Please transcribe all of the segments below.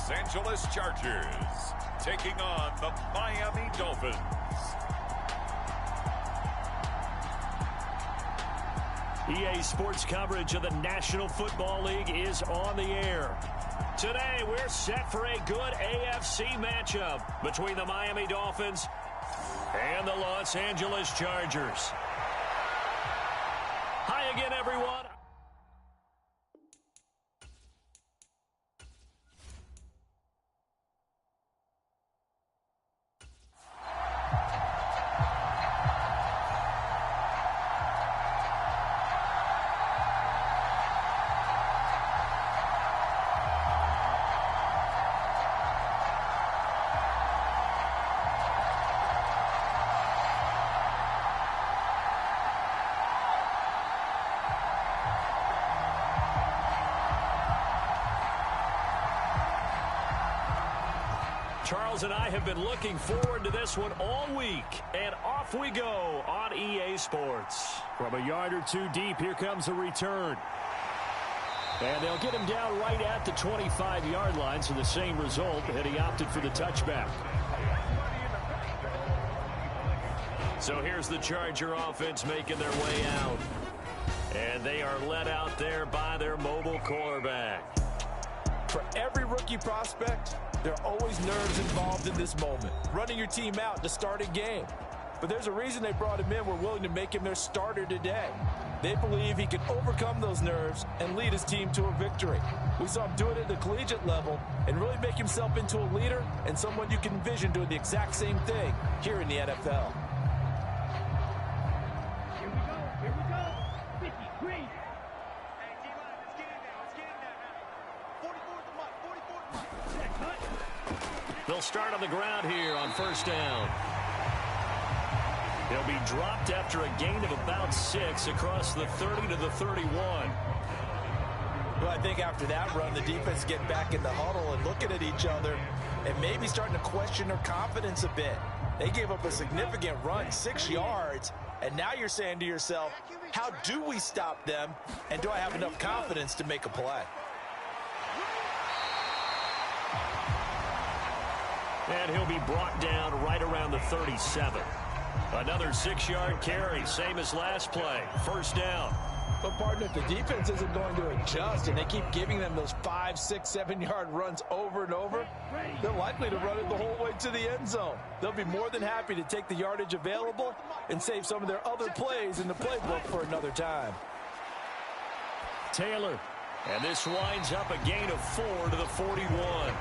Los Angeles Chargers taking on the Miami Dolphins. EA Sports coverage of the National Football League is on the air. Today, we're set for a good AFC matchup between the Miami Dolphins and the Los Angeles Chargers. Hi again, everyone. Charles and I have been looking forward to this one all week, and off we go on EA Sports. From a yard or two deep, here comes a return. And they'll get him down right at the 25-yard line, so the same result, and he opted for the touchback. So here's the Charger offense making their way out. And they are led out there by their mobile quarterback. For every rookie prospect, there are always nerves involved in this moment. Running your team out to start a game. But there's a reason they brought him in. We're willing to make him their starter today. They believe he can overcome those nerves and lead his team to a victory. We saw him do it at the collegiate level and really make himself into a leader and someone you can envision doing the exact same thing here in the NFL. Here we go. 50, green. They'll start on the ground here on first down. He'll be dropped after a gain of about 6 across the 30 to the 31. Well, I think after that run, the defense get back in the huddle and looking at each other and maybe starting to question their confidence a bit. They gave up a significant run, 6 yards, and now you're saying to yourself, how do we stop them, and do I have enough confidence to make a play? And he'll be brought down right around the 37. Another 6-yard carry, same as last play. First down. But, partner, if the defense isn't going to adjust and they keep giving them those 5, 6, 7-yard runs over and over, they're likely to run it the whole way to the end zone. They'll be more than happy to take the yardage available and save some of their other plays in the playbook for another time. Taylor. And this winds up a gain of 4 to the 41.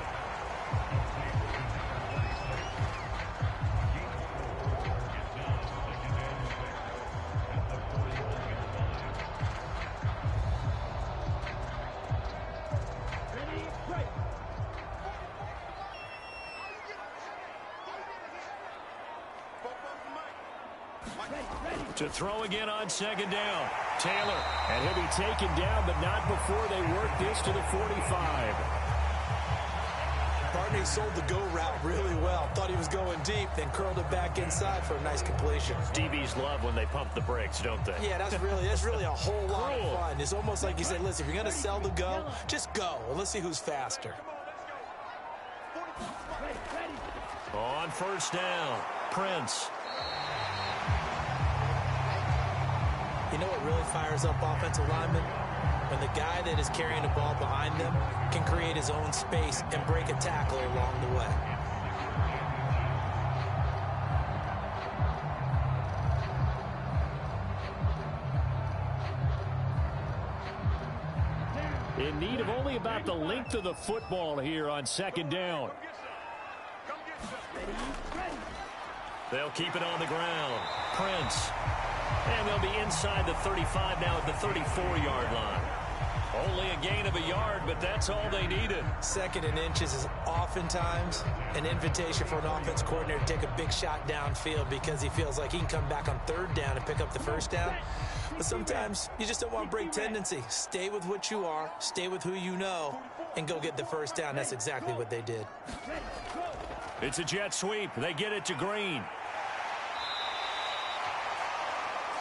To throw again on second down. Taylor. And he'll be taken down, but not before they work this to the 45. Barney sold the go route really well. Thought he was going deep, then curled it back inside for a nice completion. DBs love when they pump the brakes, don't they? Yeah, that's really a whole lot of fun. It's almost like you say, listen, if you're going to sell the go, just go. Well, let's see who's faster. On first down, Prince. You know what really fires up offensive linemen? When the guy that is carrying the ball behind them can create his own space and break a tackle along the way. In need of only about the length of the football here on second down. They'll keep it on the ground. Prince. And they'll be inside the 35 now at the 34-yard line. Only a gain of a yard, but that's all they needed. Second and inches is oftentimes an invitation for an offense coordinator to take a big shot downfield because he feels like he can come back on third down and pick up the first down. But sometimes you just don't want to break tendency. Stay with what you are, stay with who you know, and go get the first down. That's exactly what they did. It's a jet sweep. They get it to Green.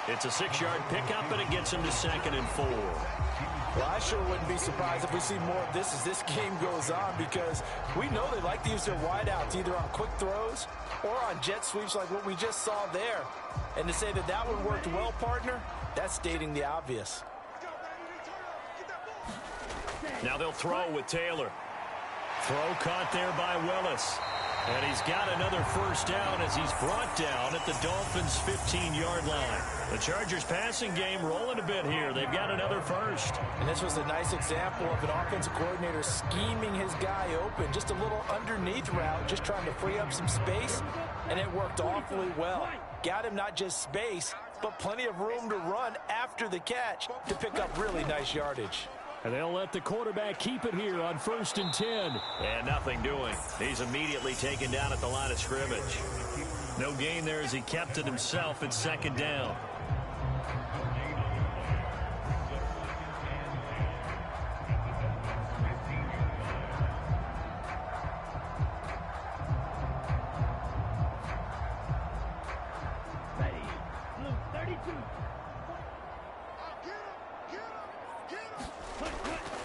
It's a 6-yard pickup, and it gets him to 2nd and 4. Well, I sure wouldn't be surprised if we see more of this as this game goes on, because we know they like to use their wideouts either on quick throws or on jet sweeps like what we just saw there. And to say that that one worked well, partner, that's stating the obvious. Now they'll throw with Taylor. Throw caught there by Willis. And he's got another first down as he's brought down at the Dolphins' 15-yard line. The Chargers' passing game rolling a bit here. They've got another first. And this was a nice example of an offensive coordinator scheming his guy open. Just a little underneath route, just trying to free up some space, and it worked awfully well. Got him not just space, but plenty of room to run after the catch to pick up really nice yardage. And they'll let the quarterback keep it here on 1st and 10. And nothing doing. He's immediately taken down at the line of scrimmage. No gain there as he kept it himself at 2nd down. Ready. Blue 32.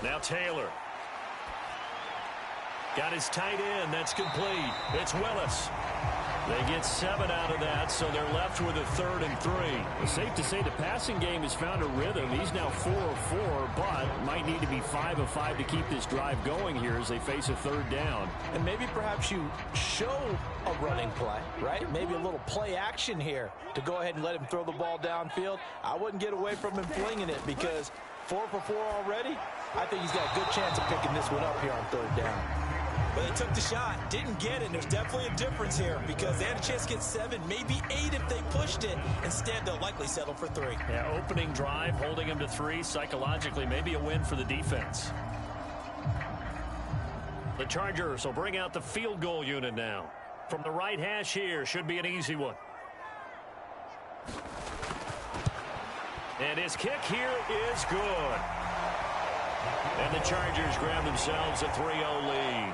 Now Taylor. Got his tight end. That's complete. It's Willis. They get 7 out of that, so they're left with a 3rd and 3. It's safe to say the passing game has found a rhythm. He's now 4 of 4, but might need to be 5 of 5 to keep this drive going here as they face a 3rd down. And maybe perhaps you show a running play, right? Maybe a little play action here to go ahead and let him throw the ball downfield. I wouldn't get away from him flinging it, because 4 for 4 already, I think he's got a good chance of picking this one up here on 3rd down. But they took the shot, didn't get it, and there's definitely a difference here because they had a chance to get 7, maybe 8 if they pushed it. Instead, they'll likely settle for 3. Yeah, opening drive, holding him to 3, psychologically maybe a win for the defense. The Chargers will bring out the field goal unit now. From the right hash here, should be an easy one. And his kick here is good. And the Chargers grab themselves a 3-0 lead.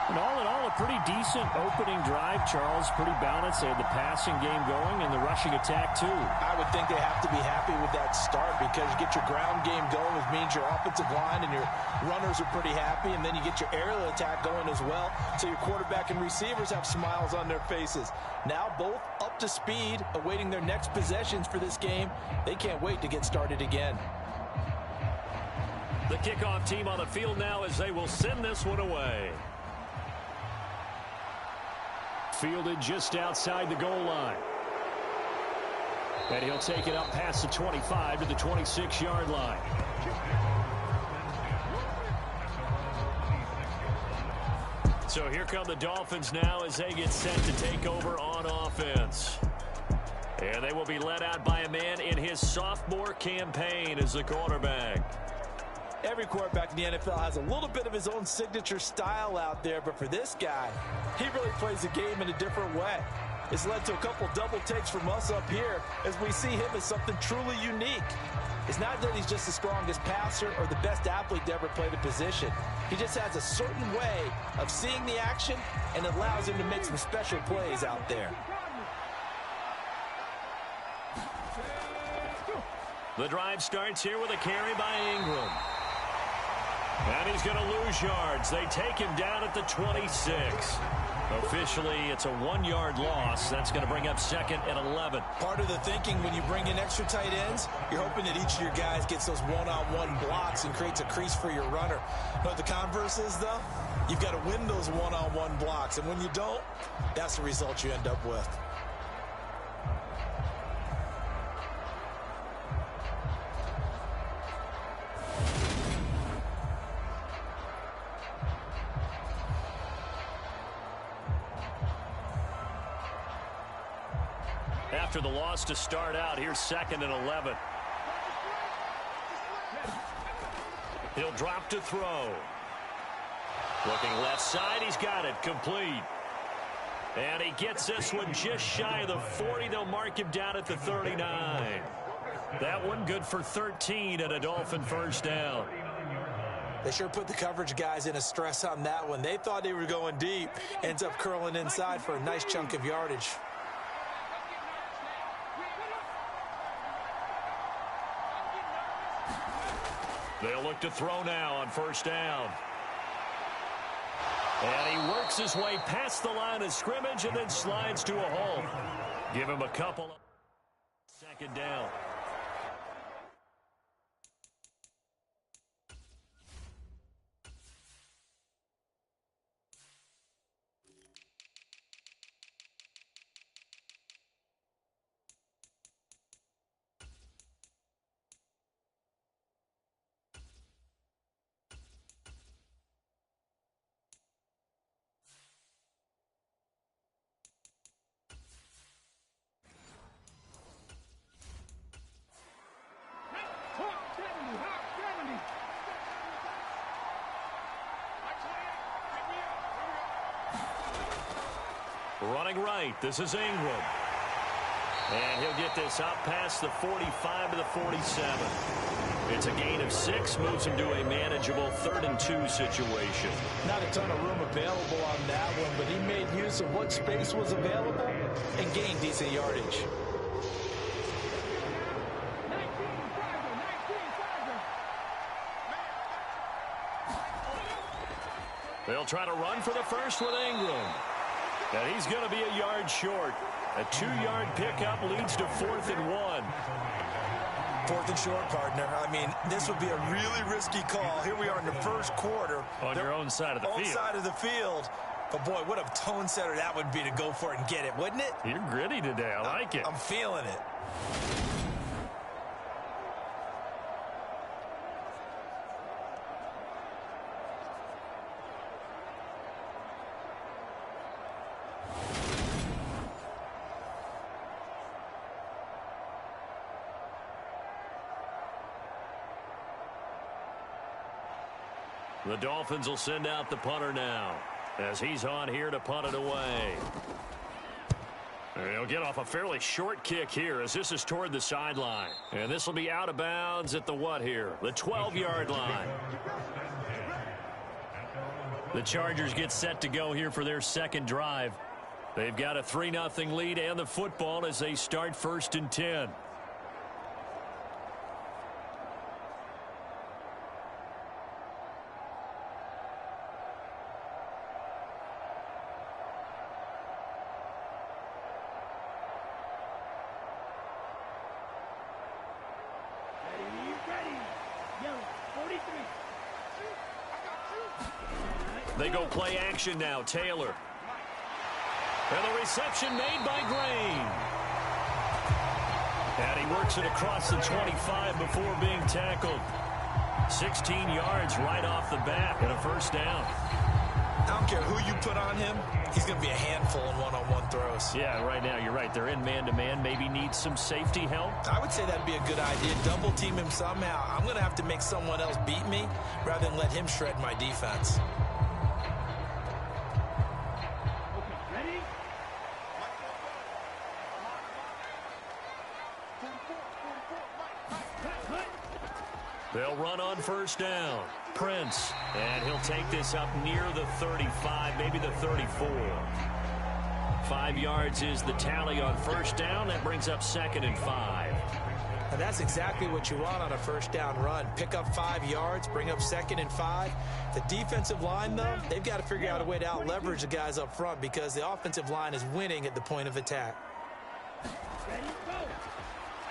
And all in all, a pretty decent opening drive, Charles. Pretty balanced. They had the passing game going and the rushing attack, too. I would think they have to be happy with that start, because you get your ground game going, which means your offensive line and your runners are pretty happy, and then you get your aerial attack going as well, so your quarterback and receivers have smiles on their faces. Now both up to speed, awaiting their next possessions for this game. They can't wait to get started again. The kickoff team on the field now as they will send this one away. Fielded just outside the goal line. And he'll take it up past the 25 to the 26-yard line. So here come the Dolphins now as they get set to take over on offense. And they will be led out by a man in his sophomore campaign as the quarterback. Every quarterback in the NFL has a little bit of his own signature style out there, but for this guy, he really plays the game in a different way. It's led to a couple double takes from us up here as we see him as something truly unique. It's not that he's just the strongest passer or the best athlete to ever play the position. He just has a certain way of seeing the action, and it allows him to make some special plays out there. The drive starts here with a carry by Ingram. And he's going to lose yards. They take him down at the 26. Officially, it's a 1-yard loss. That's going to bring up 2nd and 11. Part of the thinking when you bring in extra tight ends, you're hoping that each of your guys gets those one-on-one blocks and creates a crease for your runner. You know what the converse is, though? You've got to win those one-on-one blocks. And when you don't, that's the result you end up with. After the loss to start out, here's 2nd and 11. He'll drop to throw. Looking left side, he's got it, complete. And he gets this one just shy of the 40. They'll mark him down at the 39. That one good for 13 and a Dolphin first down. They sure put the coverage guys in a stress on that one. They thought they were going deep. Ends up curling inside for a nice chunk of yardage. They'll look to throw now on first down. And he works his way past the line of scrimmage and then slides to a halt. Give him a couple. Second down. Running right, this is Ingram. And he'll get this out past the 45 to the 47. It's a gain of 6, moves him to a manageable 3rd and 2 situation. Not a ton of room available on that one, but he made use of what space was available and gained decent yardage. They'll try to run for the first with Ingram. And he's going to be a yard short. A 2-yard pickup leads to 4th and 1. 4th and short, partner. I mean, this would be a really risky call. Here we are in the first quarter. On your own side of the field. Own side of the field. But, boy, what a tone setter that would be to go for it and get it, wouldn't it? You're gritty today. I like it. I'm feeling it. The Dolphins will send out the punter now as he's on here to punt it away. He'll get off a fairly short kick here as this is toward the sideline. And this will be out of bounds at the what here? The 12-yard line. The Chargers get set to go here for their second drive. They've got a 3-0 lead and the football as they start 1st and 10. They go play action now. Taylor. And the reception made by Grain. And he works it across the 25 before being tackled. 16 yards right off the bat and a first down. I don't care who you put on him. He's going to be a handful in one-on-one throws. Yeah, right now you're right. They're in man-to-man. Maybe needs some safety help. I would say that'd be a good idea. Double team him somehow. I'm going to have to make someone else beat me rather than let him shred my defense. They'll run on first down. Prince. And he'll take this up near the 35, maybe the 34. 5 yards is the tally on first down. That brings up 2nd and 5. And that's exactly what you want on a first down run. Pick up 5 yards, bring up 2nd and 5. The defensive line, though, they've got to figure out a way to out-leverage the guys up front because the offensive line is winning at the point of attack.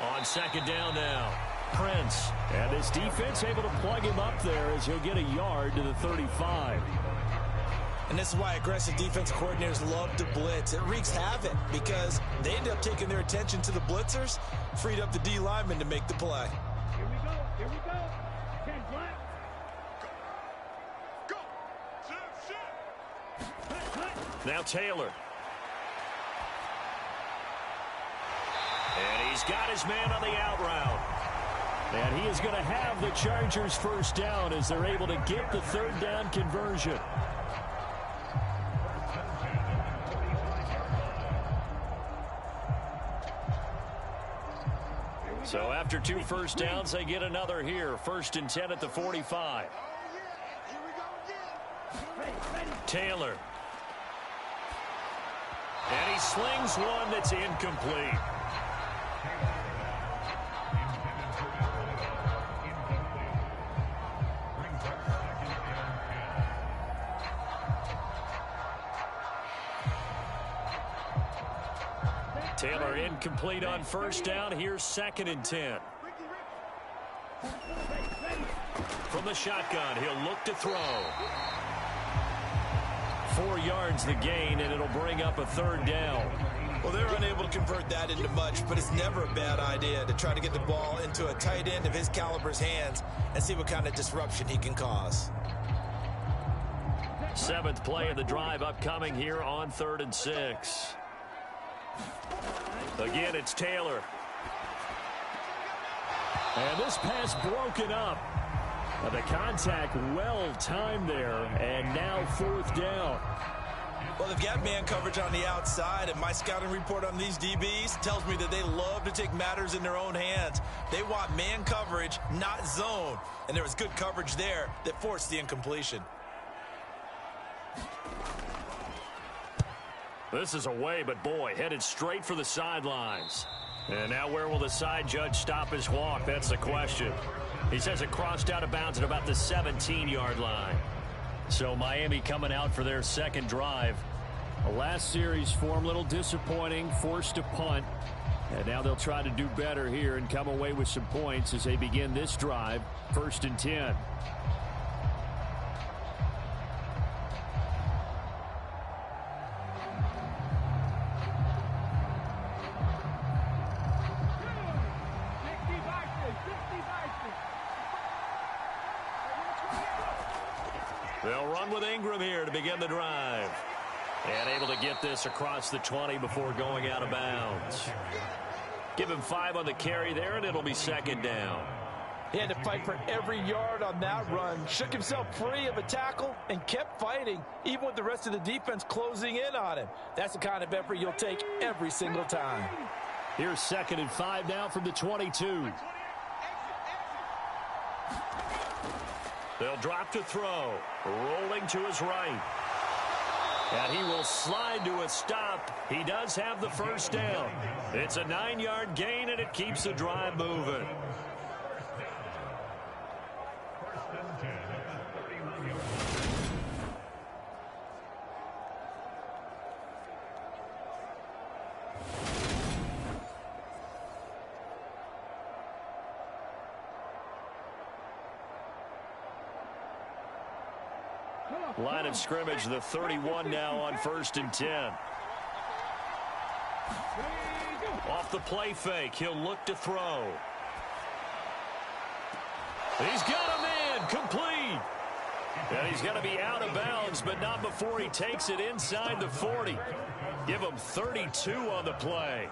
On 2nd down now. Prince. And this defense able to plug him up there as he'll get a yard to the 35. And this is why aggressive defensive coordinators love to blitz. It wreaks havoc because they end up taking their attention to the blitzers, freed up the D lineman to make the play. Here we go. Here we go. 10 flat. Go. Now Taylor. And he's got his man on the out route. And he is going to have the Chargers first down as they're able to get the 3rd down conversion. So after 2 first downs, they get another here. 1st and 10 at the 45. Taylor. And he slings one that's incomplete. Taylor incomplete on first down. Here's 2nd and 10. From the shotgun, he'll look to throw. 4 yards the gain, and it'll bring up a 3rd down. Well, they're unable to convert that into much, but it's never a bad idea to try to get the ball into a tight end of his caliber's hands and see what kind of disruption he can cause. 7th play of the drive upcoming here on 3rd and 6. Again, it's Taylor. And this pass broken up. The contact well timed there, and now 4th down. Well, they've got man coverage on the outside, and my scouting report on these DBs tells me that they love to take matters in their own hands. They want man coverage, not zone, and there was good coverage there that forced the incompletion. This is away, but boy, headed straight for the sidelines. And now where will the side judge stop his walk? That's the question. He says it crossed out of bounds at about the 17-yard line. So Miami coming out for their 2nd drive. The last series form a little disappointing, forced to punt. And now they'll try to do better here and come away with some points as they begin this drive, 1st and 10. They'll run with Ingram here to begin the drive. And able to get this across the 20 before going out of bounds. Give him 5 on the carry there, and it'll be 2nd down. He had to fight for every yard on that run. Shook himself free of a tackle and kept fighting, even with the rest of the defense closing in on him. That's the kind of effort you'll take every single time. Here's 2nd and 5 now from the 22. They'll drop to throw. Rolling to his right. And he will slide to a stop. He does have the 1st down. It's a 9-yard gain, and it keeps the drive moving. Line of scrimmage, the 31 now on 1st and 10. Off the play fake, he'll look to throw. He's got a man, complete. And he's going to be out of bounds, but not before he takes it inside the 40. Give him 32 on the play.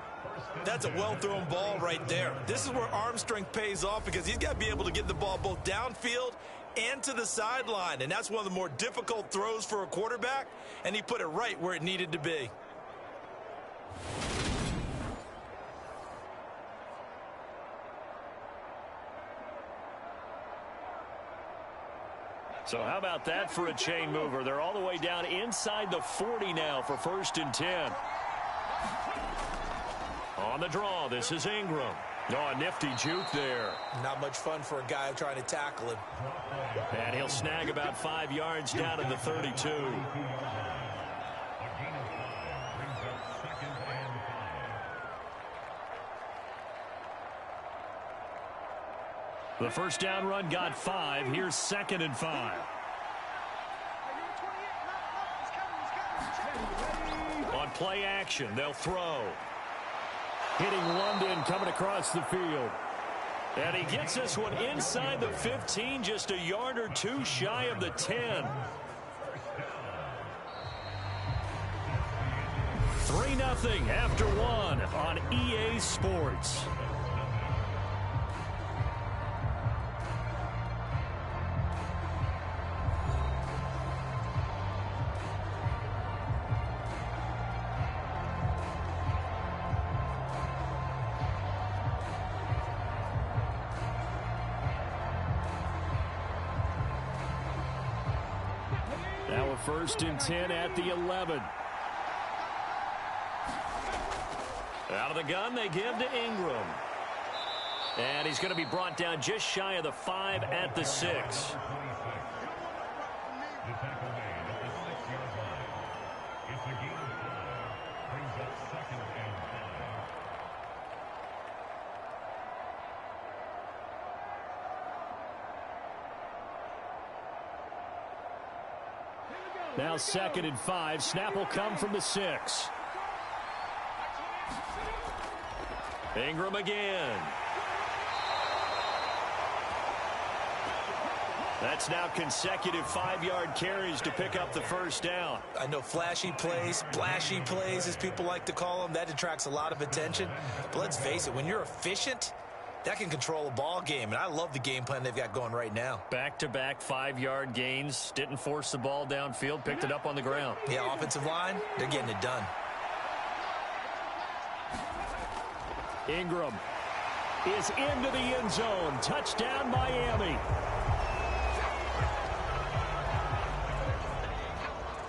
That's a well-thrown ball right there. This is where arm strength pays off because he's got to be able to get the ball both downfield and to the sideline, and that's one of the more difficult throws for a quarterback, and he put it right where it needed to be. So how about that for a chain mover? They're all the way down inside the 40 now for 1st and 10. On the draw, this is Ingram. Oh, a nifty juke there. Not much fun for a guy trying to tackle him. And he'll snag about 5 yards down to the 32. The 1st down run got 5. Here's 2nd and 5. On play action, they'll throw. Hitting London coming across the field. And he gets this one inside the 15, just a yard or 2 shy of the 10. 3-0 after 1 on EA Sports. So 1st and 10 at the 11. Out of the gun, they give to Ingram. And he's going to be brought down just shy of the 5 at the 6. Now 2nd and 5. Snap will come from the 6. Ingram again. That's now consecutive 5-yard carries to pick up the 1st down. I know flashy plays, splashy plays, as people like to call them, that attracts a lot of attention. But let's face it, when you're efficient, that can control a ball game, and I love the game plan they've got going right now. Back-to-back 5-yard gains. Didn't force the ball downfield. Picked it up on the ground. Yeah, offensive line, they're getting it done. Ingram is into the end zone. Touchdown, Miami.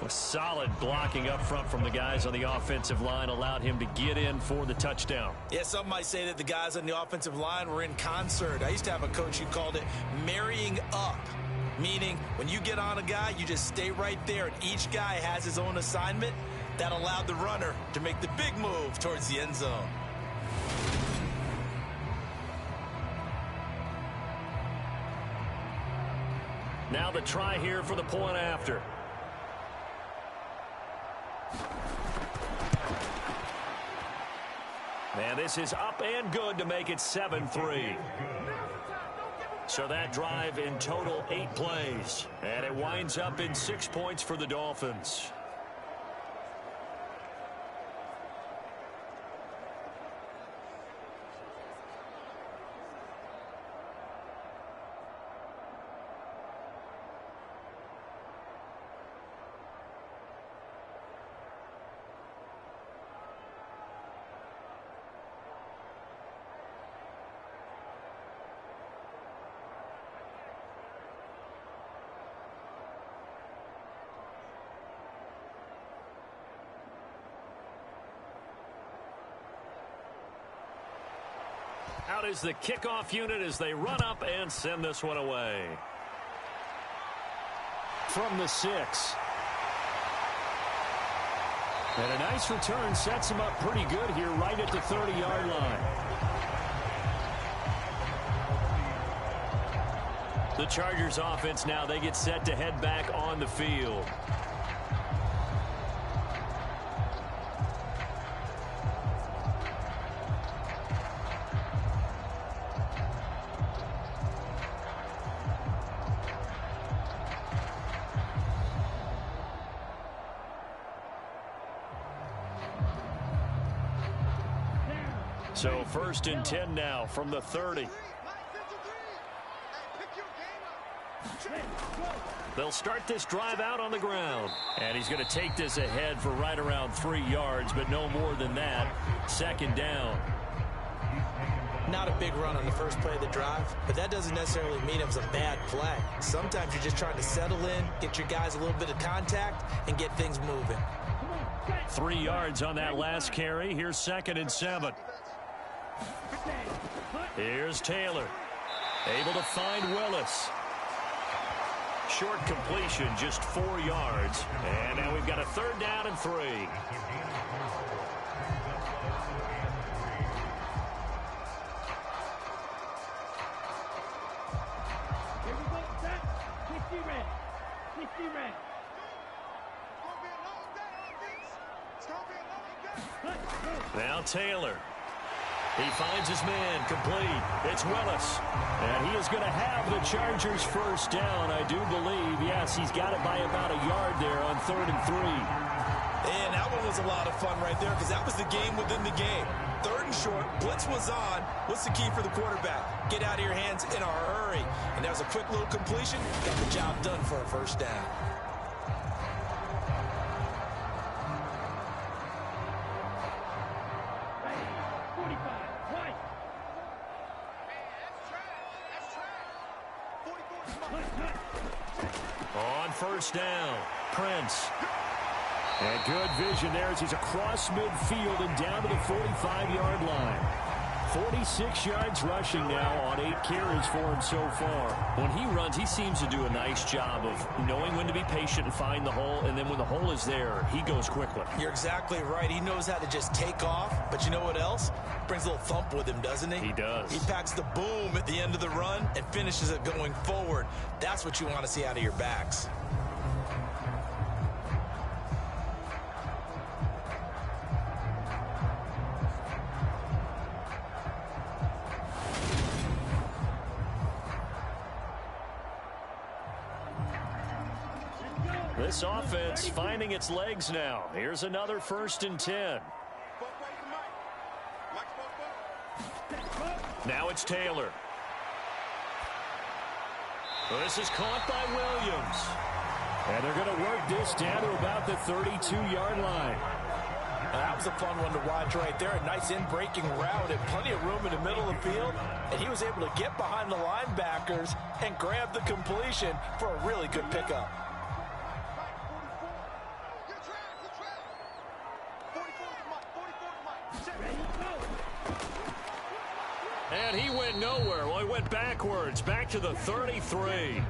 Solid blocking up front from the guys on the offensive line allowed him to get in for the touchdown. Yeah, some might say that the guys on the offensive line were in concert. I used to have a coach who called it marrying up, meaning when you get on a guy, you just stay right there, and each guy has his own assignment. That allowed the runner to make the big move towards the end zone. Now the try here for the point after. And this is up and good to make it 7-3. So that drive in total 8 plays. And it winds up in 6 points for the Dolphins. Out is the kickoff unit as they run up and send this one away. From the 6. And a nice return sets him up pretty good here right at the 30-yard line. The Chargers offense now, they get set to head back on the field. So 1st and 10 now from the 30. They'll start this drive out on the ground. And he's going to take this ahead for right around 3 yards, but no more than that. 2nd down. Not a big run on the first play of the drive, but that doesn't necessarily mean it was a bad play. Sometimes you're just trying to settle in, get your guys a little bit of contact, and get things moving. 3 yards on that last carry. Here's 2nd and 7. Here's Taylor. Able to find Willis. Short completion, just 4 yards. And now we've got a 3rd down and 3. Here we go, set. 60 red. 60 red. Now Taylor. He finds his man, complete. It's Willis. And he is going to have the Chargers 1st down, I do believe. Yes, he's got it by about a yard there on 3rd and 3. And that one was a lot of fun right there because that was the game within the game. 3rd and short, blitz was on. What's the key for the quarterback? Get out of your hands in a hurry. And that was a quick little completion. Got the job done for a 1st down. first down. Prince. And good vision there as he's across midfield and down to the 45-yard line. 46 yards rushing now on 8 carries for him so far. When he runs, he seems to do a nice job of knowing when to be patient and find the hole, and then when the hole is there, he goes quickly. You're exactly right. He knows how to just take off, but you know what else? Brings a little thump with him, doesn't he? He does. He packs the boom at the end of the run and finishes it going forward. That's what you want to see out of your backs. This offense finding its legs now. Here's another 1st and 10. Now it's Taylor. This is caught by Williams. And they're going to work this down to about the 32-yard line. That was a fun one to watch right there. A nice in-breaking route and plenty of room in the middle of the field. And he was able to get behind the linebackers and grab the completion for a really good pickup. And he went nowhere. Well, he went backwards, back to the 33.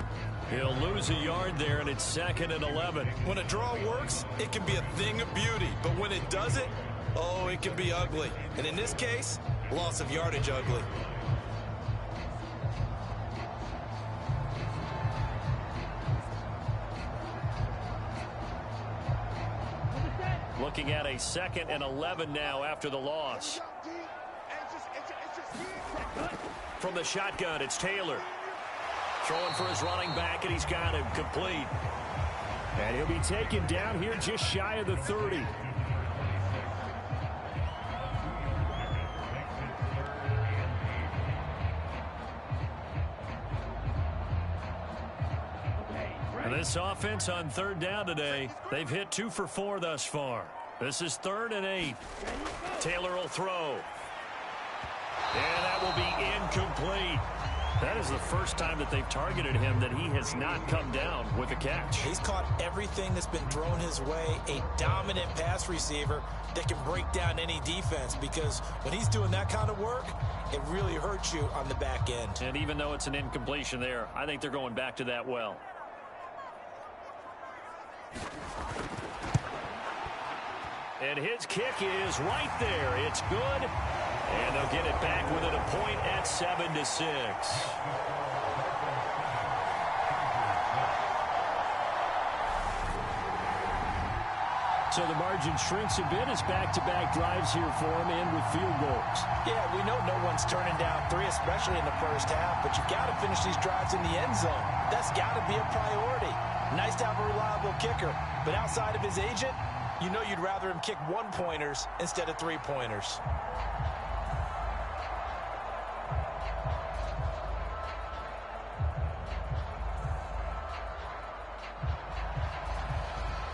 He'll lose a yard there, and it's 2nd and 11. When a draw works, it can be a thing of beauty. But when it doesn't, oh, it can be ugly. And in this case, loss of yardage ugly. Looking at a 2nd and 11 now after the loss. From the shotgun, it's Taylor. Throwing for his running back, and he's got him complete. And he'll be taken down here just shy of the 30. And this offense on 3rd down today, they've hit 2 for 4 thus far. This is 3rd and 8. Taylor will throw. And that will be incomplete. That is the first time that they've targeted him that he has not come down with a catch. He's caught everything that's been thrown his way. A dominant pass receiver that can break down any defense, because when he's doing that kind of work, it really hurts you on the back end. And even though it's an incompletion there, I think they're going back to that well. And his kick is right there. It's good. And they'll get it back within a point at 7-6. So the margin shrinks a bit as back-to-back drives here for him, and with field goals. Yeah, we know no one's turning down 3, especially in the first half, but you've got to finish these drives in the end zone. That's got to be a priority. Nice to have a reliable kicker, but outside of his agent, you know you'd rather him kick 1-pointers instead of 3-pointers.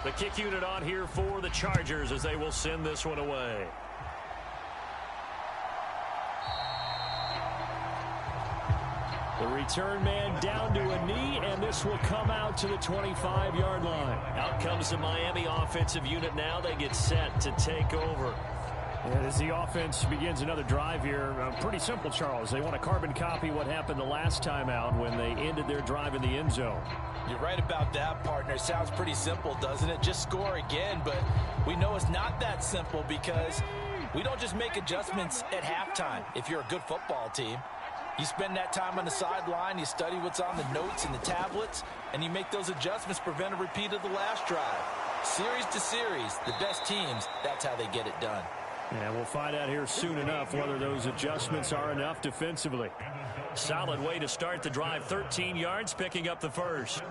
The kick unit on here for the Chargers as they will send this one away. The return man down to a knee, and this will come out to the 25-yard line. Out comes the Miami offensive unit now. They get set to take over. And as the offense begins another drive here, pretty simple, Charles. They want to carbon copy what happened the last time out when they ended their drive in the end zone. You're right about that, partner. Sounds pretty simple, doesn't it? Just score again, but we know it's not that simple because we don't just make adjustments at halftime if you're a good football team. You spend that time on the sideline, you study what's on the notes and the tablets, and you make those adjustments to prevent a repeat of the last drive. Series to series, the best teams, that's how they get it done. And we'll find out here soon enough whether those adjustments are enough defensively. Solid way to start the drive. 13 yards, picking up the first.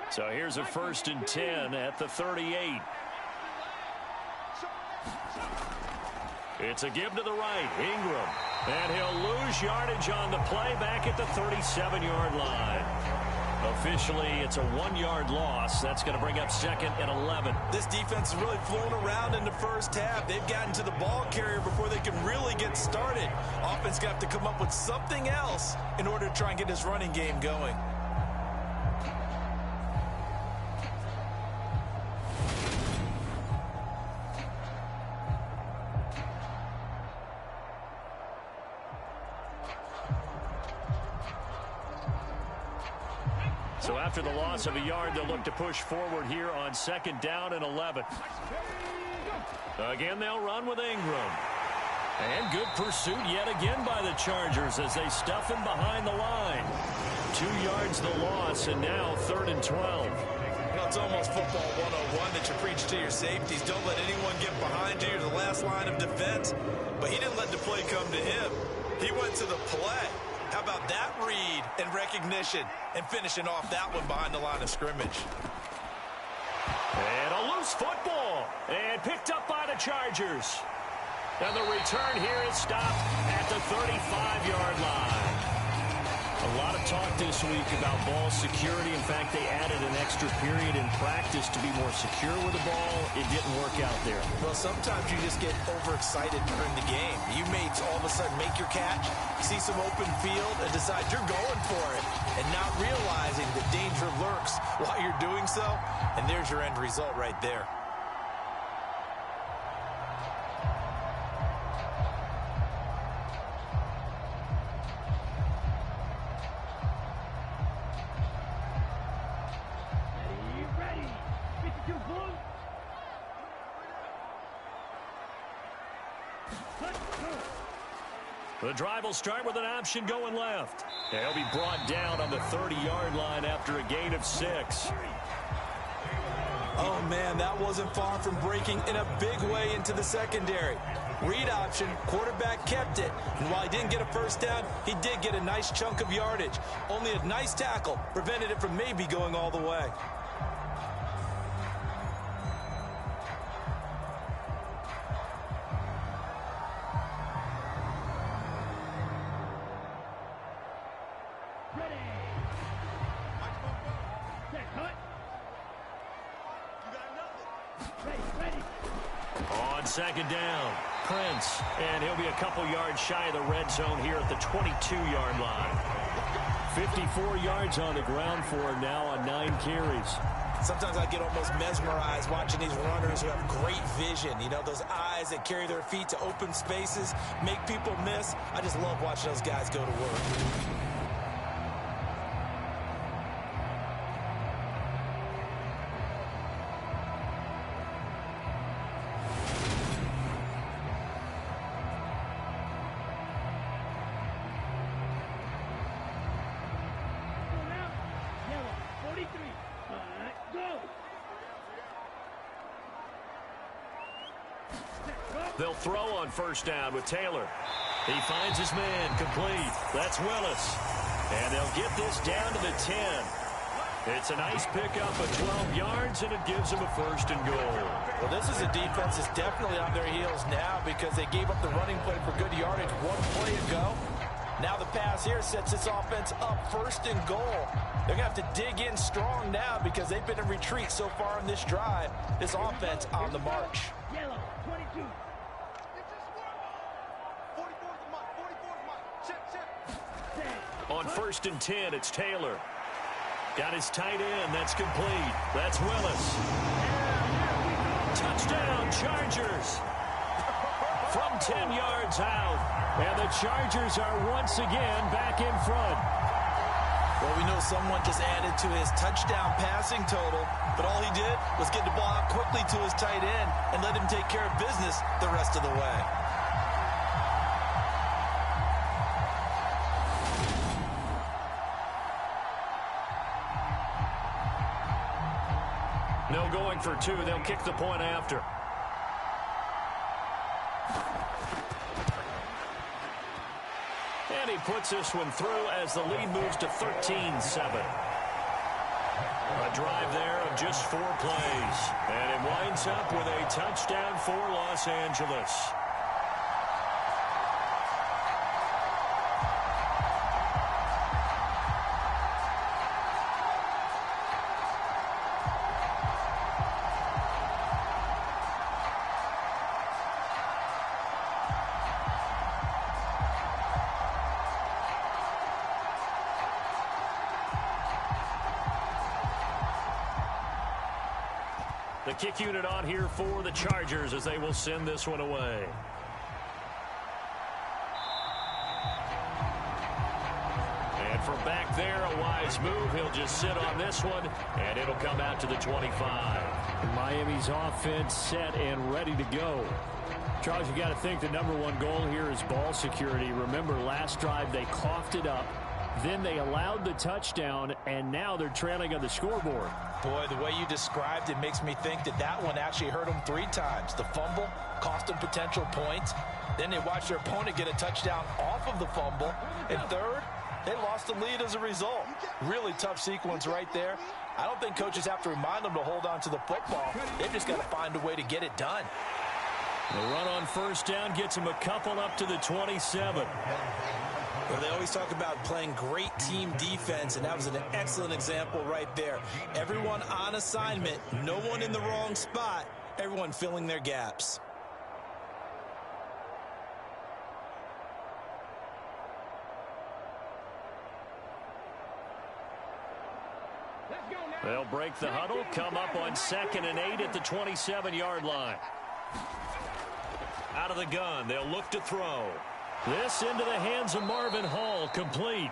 So here's a 1st and 10 at the 38. It's a give to the right, Ingram. And he'll lose yardage on the play back at the 37-yard line. Officially, it's a 1-yard loss. That's going to bring up 2nd and 11. This defense is really flown around in the first half. They've gotten to the ball carrier before they can really get started. Offense got to come up with something else in order to try and get this running game going. So after the loss of a yard, they'll look to push forward here on 2nd down and 11. Again, they'll run with Ingram. And good pursuit yet again by the Chargers as they stuff him behind the line. 2 yards the loss, and now 3rd and 12. Well, it's almost football 101 that you preach to your safeties. Don't let anyone get behind you. You're the last line of defense. But he didn't let the play come to him. He went to the play. How about that read and recognition and finishing off that one behind the line of scrimmage? And a loose football. And picked up by the Chargers. And the return here is stopped at the 35-yard line. A lot of talk this week about ball security. In fact, they added an extra period in practice to be more secure with the ball. It didn't work out there. Well, sometimes you just get overexcited during the game. You may all of a sudden make your catch, see some open field, and decide you're going for it, and not realizing that danger lurks while you're doing so, and there's your end result right there. The drive will start with an option going left. They'll be brought down on the 30-yard line after a gain of 6. Oh, man, that wasn't far from breaking in a big way into the secondary. Read option, quarterback kept it. And while he didn't get a first down, he did get a nice chunk of yardage. Only a nice tackle prevented it from maybe going all the way. Second down, Prince, and he'll be a couple yards shy of the red zone here at the 22-yard line. 54 yards on the ground for him now on 9 carries. Sometimes I get almost mesmerized watching these runners who have great vision. You know, those eyes that carry their feet to open spaces, make people miss. I just love watching those guys go to work. They'll throw on first down with Taylor. He finds his man complete. That's Willis. And they'll get this down to the 10. It's a nice pickup of 12 yards, and it gives them a 1st and goal. Well, this is a defense that's definitely on their heels now because they gave up the running play for good yardage 1 play ago. Now the pass here sets this offense up 1st and goal. They're going to have to dig in strong now because they've been in retreat so far in this drive. This offense on the march. Yellow, 22. On 1st and 10, it's Taylor. Got his tight end. That's complete. That's Willis. Touchdown, Chargers. From 10 yards out. And the Chargers are once again back in front. Well, we know someone just added to his touchdown passing total, but all he did was get the ball out quickly to his tight end and let him take care of business the rest of the way. No going for 2. They'll kick the point after. And he puts this one through as the lead moves to 13-7. A drive there of just 4 plays. And it winds up with a touchdown for Los Angeles. The kick unit on here for the Chargers as they will send this one away. And from back there, a wise move. He'll just sit on this one, and it'll come out to the 25. Miami's offense set and ready to go. Charles, you got to think the #1 goal here is ball security. Remember, last drive they coughed it up. Then they allowed the touchdown, and now they're trailing on the scoreboard. Boy, the way you described it makes me think that one actually hurt them 3 times. The fumble cost them potential points. Then they watched their opponent get a touchdown off of the fumble. And third, they lost the lead as a result. Really tough sequence right there. I don't think coaches have to remind them to hold on to the football. They've just got to find a way to get it done. The run on first down gets them a couple up to the 27. Well, they always talk about playing great team defense, and that was an excellent example right there. Everyone on assignment, no one in the wrong spot, everyone filling their gaps. They'll break the huddle, come up on 2nd and 8 at the 27-yard line. Out of the gun, they'll look to throw. This into the hands of Marvin Hall, complete.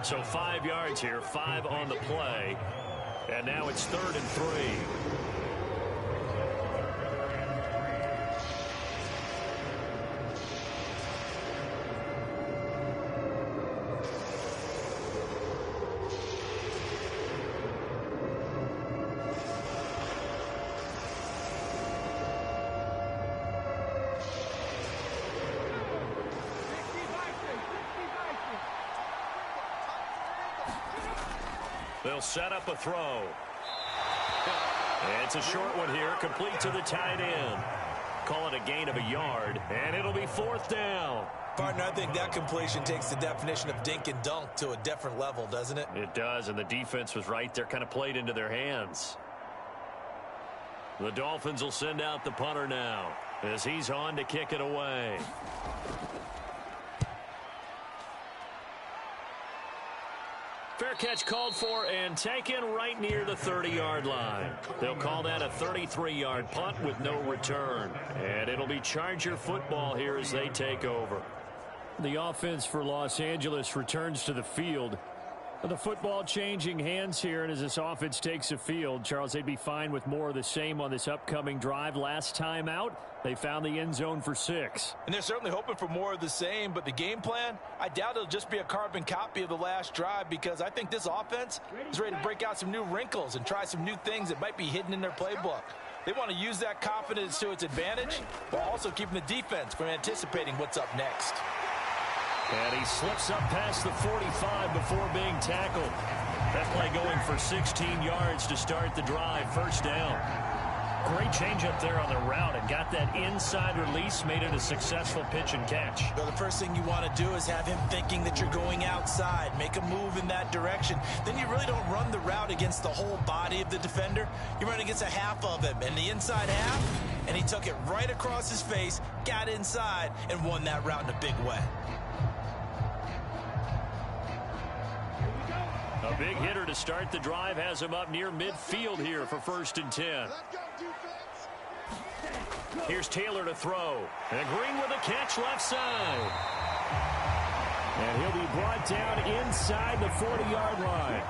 So 5 yards here, 5 on the play. And now it's 3rd and 3. They'll set up a throw. It's a short one here, complete to the tight end. Call it a gain of a yard, and it'll be 4th down. Partner, I think that completion takes the definition of dink and dunk to a different level, doesn't it? It does, and the defense was right there, kind of played into their hands. The Dolphins will send out the punter now as he's on to kick it away. Fair catch called for and taken right near the 30-yard line. They'll call that a 33-yard punt with no return. And it'll be Charger football here as they take over. The offense for Los Angeles returns to the field. The football changing hands here, and as this offense takes the field, Charles, they'd be fine with more of the same on this upcoming drive. Last time out, they found the end zone for 6. And they're certainly hoping for more of the same, but the game plan, I doubt it'll just be a carbon copy of the last drive, because I think this offense is ready to break out some new wrinkles and try some new things that might be hidden in their playbook. They want to use that confidence to its advantage, while also keeping the defense from anticipating what's up next. And he slips up past the 45 before being tackled. That play going for 16 yards to start the drive. 1st down. Great change up there on the route and got that inside release, made it a successful pitch and catch. Well, the first thing you want to do is have him thinking that you're going outside, make a move in that direction. Then you really don't run the route against the whole body of the defender. You run against a half of him, and the inside half, and he took it right across his face, got inside, and won that route in a big way. A big hitter to start the drive has him up near midfield here for 1st and 10. Here's Taylor to throw. And Green with a catch left side. And he'll be brought down inside the 40-yard line.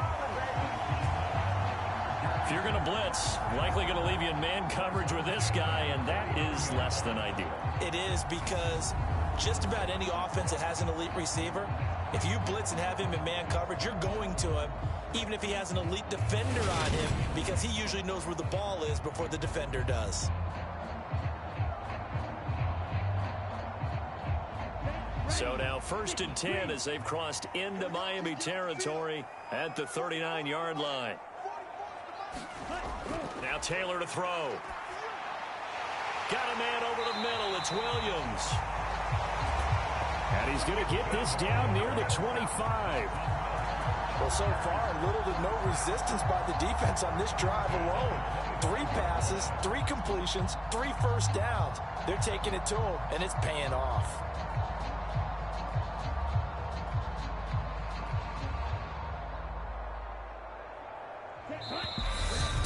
If you're going to blitz, likely going to leave you in man coverage with this guy, and that is less than ideal. It is, because just about any offense that has an elite receiver, if you blitz and have him in man coverage, you're going to him, even if he has an elite defender on him, because he usually knows where the ball is before the defender does. So now 1st and 10 as they've crossed into Miami territory at the 39-yard line. Now Taylor to throw. Got a man over the middle. It's Williams. And he's going to get this down near the 25. Well, so far, little to no resistance by the defense on this drive alone. 3 passes, 3 completions, 3 first downs. They're taking it to him, and it's paying off.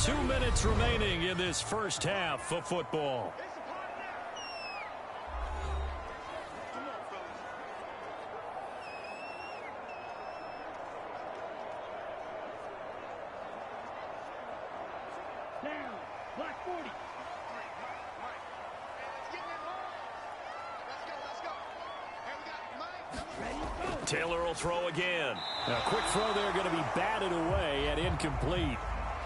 2 minutes remaining in this first half of football. Down. Black 40. Taylor will throw again. A quick throw there going to be batted away and incomplete.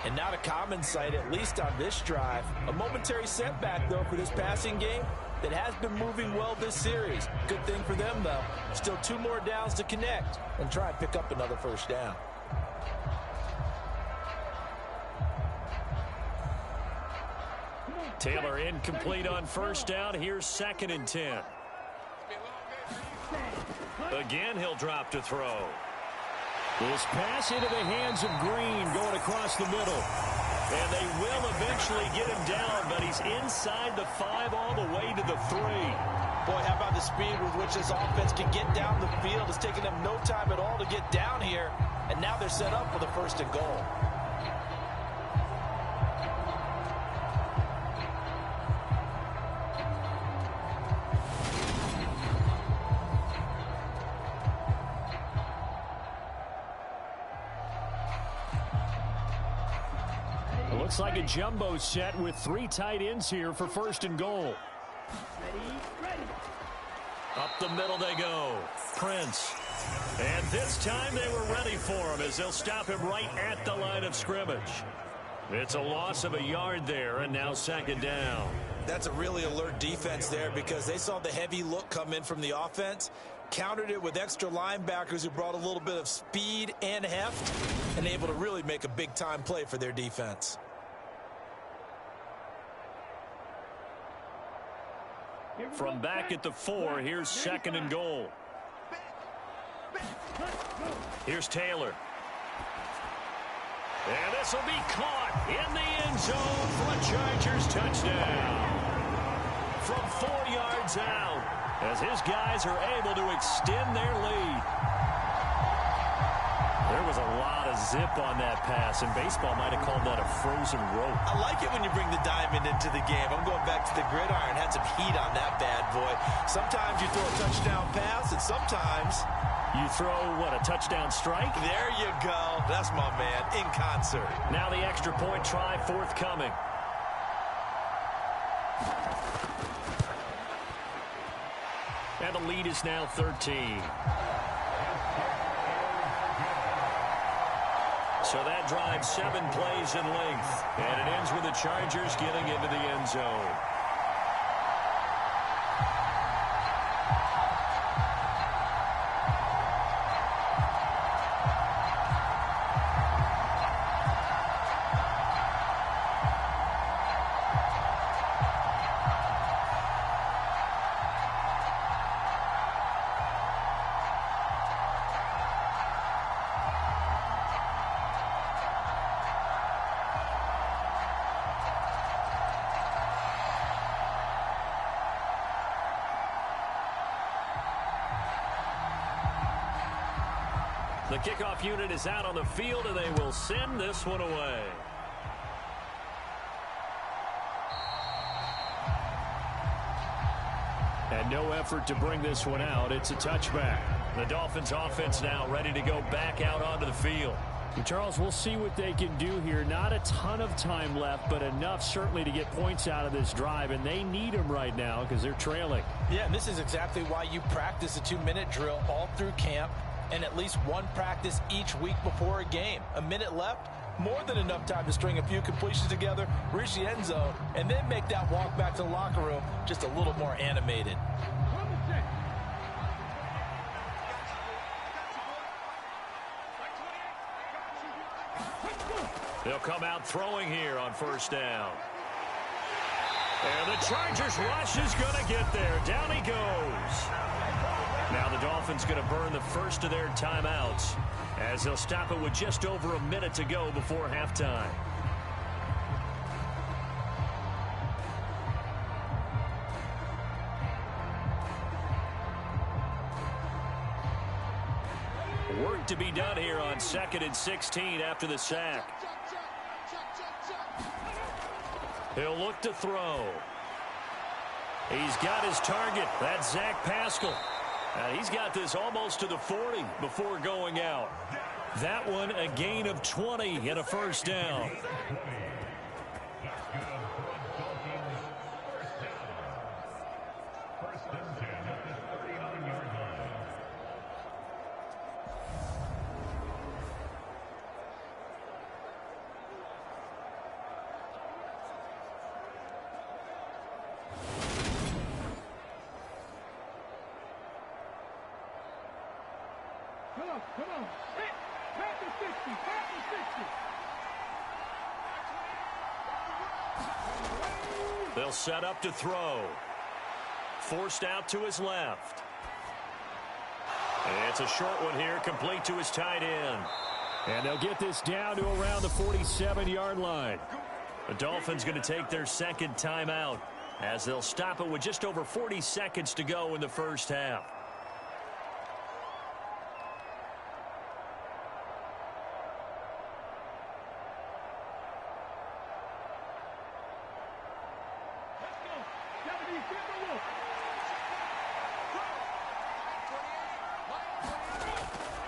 And not a common sight, at least on this drive. A momentary setback, though, for this passing game that has been moving well this series. Good thing for them, though. Still 2 more downs to connect and try and pick up another first down. Taylor incomplete on first down. Here's 2nd and 10. Again, he'll drop to throw. This pass into the hands of Green going across the middle. And they will eventually get him down, but he's inside the 5 all the way to the 3. Boy, how about the speed with which this offense can get down the field? It's taken them no time at all to get down here, and now they're set up for the 1st and goal. Looks like a jumbo set with 3 tight ends here for 1st and goal. Ready. Up the middle they go. Prince. And this time they were ready for him as they'll stop him right at the line of scrimmage. It's a loss of a yard there, and now 2nd down. That's a really alert defense there because they saw the heavy look come in from the offense, countered it with extra linebackers who brought a little bit of speed and heft, and able to really make a big-time play for their defense. From back at the 4, here's 2nd and goal. Here's Taylor. And this will be caught in the end zone for a Chargers touchdown. From 4 yards out, as his guys are able to extend their lead. There was a lot of zip on that pass, and baseball might have called that a frozen rope. I like it when you bring the diamond into the game. I'm going back to the gridiron. Had some heat on that bad boy. Sometimes you throw a touchdown pass, and sometimes you throw, what, a touchdown strike? There you go. That's my man, in concert. Now the extra point try forthcoming. And the lead is now 13. So that drives 7 plays in length. And it ends with the Chargers getting into the end zone. The kickoff unit is out on the field, and they will send this one away. And no effort to bring this one out. It's a touchback. The Dolphins offense now ready to go back out onto the field. Charles, we'll see what they can do here. Not a ton of time left, but enough certainly to get points out of this drive, and they need them right now because they're trailing. Yeah, and this is exactly why you practice a 2-minute drill all through camp and at least one practice each week before a game. A minute left, more than enough time to string a few completions together, reach the end zone, and then make that walk back to the locker room just a little more animated. They'll come out throwing here on 1st down. And the Chargers rush is going to get there. Down he goes. Now the Dolphins going to burn the first of their timeouts as they'll stop it with just over a minute to go before halftime. Work to be done here on 2nd and 16 after the sack. He'll look to throw. He's got his target. That's Zach Pascal. He's got this almost to the 40 before going out. That one a gain of 20 and a first down. Come on. Pat the 60. Pat the 60. They'll set up to throw. Forced out to his left. It's a short one here, complete to his tight end. And they'll get this down to around the 47-yard line. The Dolphins going to take their second timeout as they'll stop it with just over 40 seconds to go in the first half.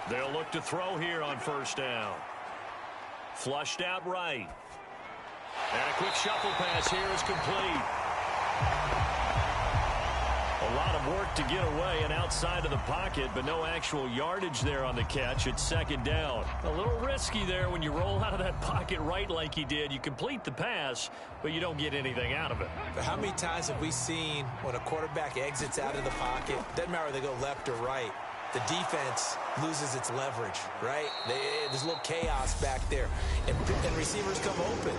They'll look to throw here on first down. Flushed out right. And a quick shuffle pass here is complete. A lot of work to get away and outside of the pocket, but no actual yardage there on the catch. It's second down. A little risky there when you roll out of that pocket right like he did. You complete the pass, but you don't get anything out of it. But how many times have we seen when a quarterback exits out of the pocket, doesn't matter whether they go left or right, the defense loses its leverage, right? There's a little chaos back there. And receivers come open.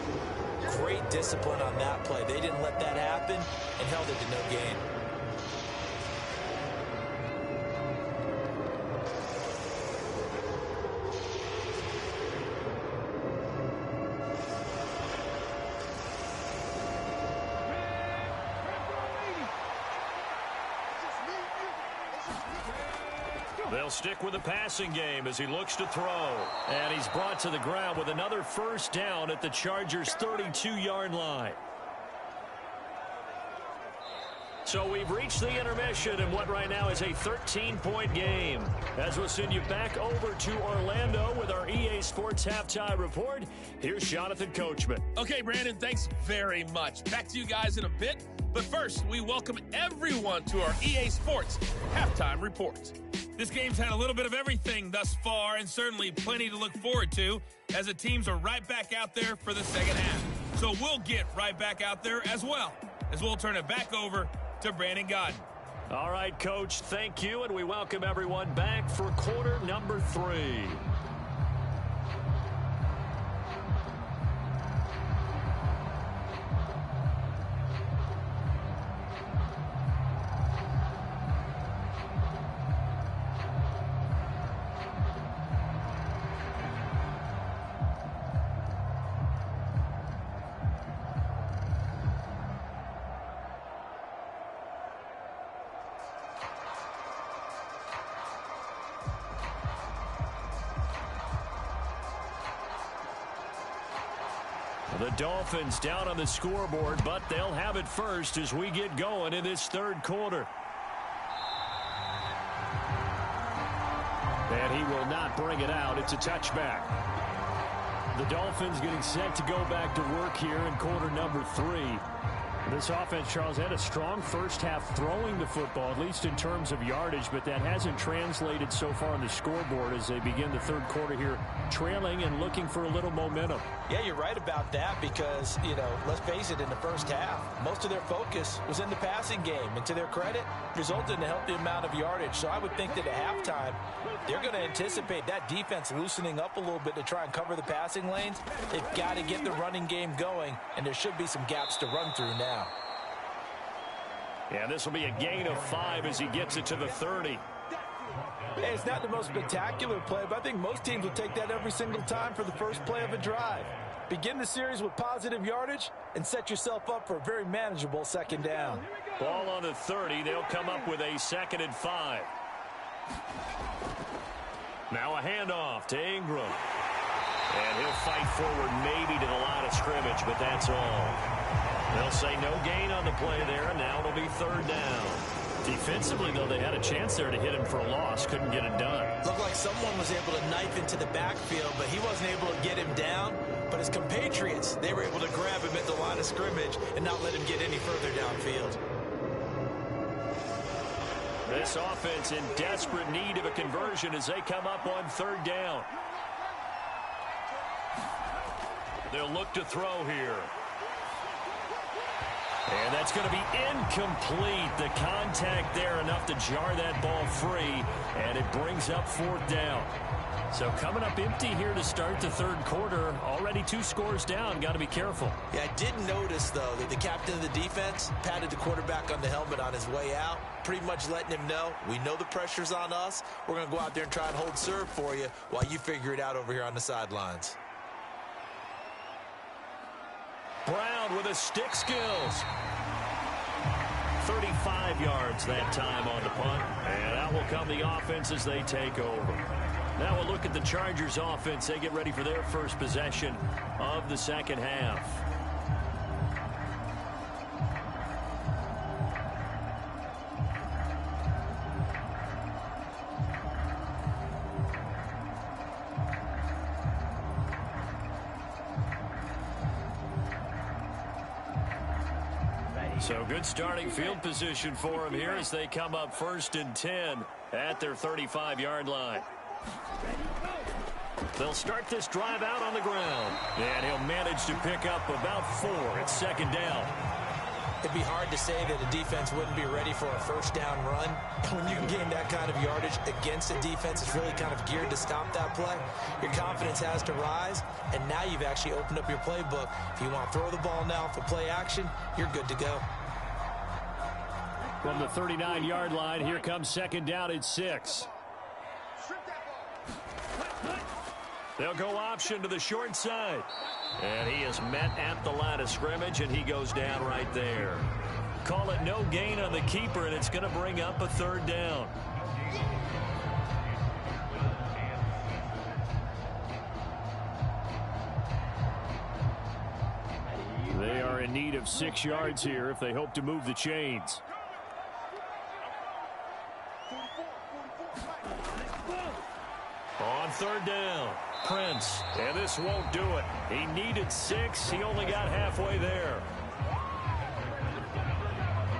Great discipline on that play. They didn't let that happen and held it to no gain. They'll stick with the passing game as he looks to throw. And he's brought to the ground with another first down at the Chargers' 32-yard line. So we've reached the intermission in what right now is a 13-point game. As we'll send you back over to Orlando with our EA Sports Halftime Report, here's Jonathan Coachman. Okay, Brandon, thanks very much. Back to you guys in a bit. But first, we welcome everyone to our EA Sports Halftime Report. This game's had a little bit of everything thus far, and certainly plenty to look forward to, as the teams are right back out there for the second half. So we'll get right back out there as well, as we'll turn it back over to Brandon Godden. All right, Coach, thank you, and we welcome everyone back for quarter number 3. The Dolphins down on the scoreboard, but they'll have it first as we get going in this third quarter. And he will not bring it out. It's a touchback. The Dolphins getting set to go back to work here in quarter number 3. This offense, Charles, had a strong first half throwing the football, at least in terms of yardage, but that hasn't translated so far on the scoreboard as they begin the third quarter here, trailing and looking for a little momentum. Yeah, you're right about that because, let's face it, in the first half, most of their focus was in the passing game. And to their credit, resulted in a healthy amount of yardage. So I would think that at halftime, they're going to anticipate that defense loosening up a little bit to try and cover the passing lanes. They've got to get the running game going, and there should be some gaps to run through now. Yeah, this will be a gain of 5 as he gets it to the 30. Hey, it's not the most spectacular play, but I think most teams will take that every single time for the first play of a drive. Begin the series with positive yardage and set yourself up for a very manageable second down. Ball on the 30. They'll come up with a 2nd and 5. Now a handoff to Ingram. And he'll fight forward maybe to the line of scrimmage, but that's all. They'll say no gain on the play there, and now it'll be third down. Defensively, though, they had a chance there to hit him for a loss. Couldn't get it done. Looked like someone was able to knife into the backfield, but he wasn't able to get him down. But his compatriots, they were able to grab him at the line of scrimmage and not let him get any further downfield. This offense in desperate need of a conversion as they come up on third down. They'll look to throw here. And that's going to be incomplete. The contact there enough to jar that ball free, and it brings up fourth down. So coming up empty here to start the third quarter. Already 2 scores down. Got to be careful. Yeah, I did notice, though, that the captain of the defense patted the quarterback on the helmet on his way out, pretty much letting him know, we know the pressure's on us. We're going to go out there and try and hold serve for you while you figure it out over here on the sidelines. Brown with his stick skills. 35 yards that time on the punt. And out will come the offense as they take over. Now we'll look at the Chargers offense. They get ready for their first possession of the second half. So good starting field position for him here as they come up 1st and 10 at their 35-yard line. They'll start this drive out on the ground. And he'll manage to pick up about 4 at second down. It'd be hard to say that a defense wouldn't be ready for a first down run. When you can gain that kind of yardage against a defense that's really kind of geared to stop that play, your confidence has to rise, and now you've actually opened up your playbook. If you want to throw the ball now for play action, you're good to go. From the 39-yard line, here comes second down at 6. They'll go option to the short side. And he is met at the line of scrimmage, and he goes down right there. Call it no gain on the keeper, and it's going to bring up a third down. They are in need of 6 yards here if they hope to move the chains. On third down, Prince, and this won't do it. He needed 6. He only got halfway there.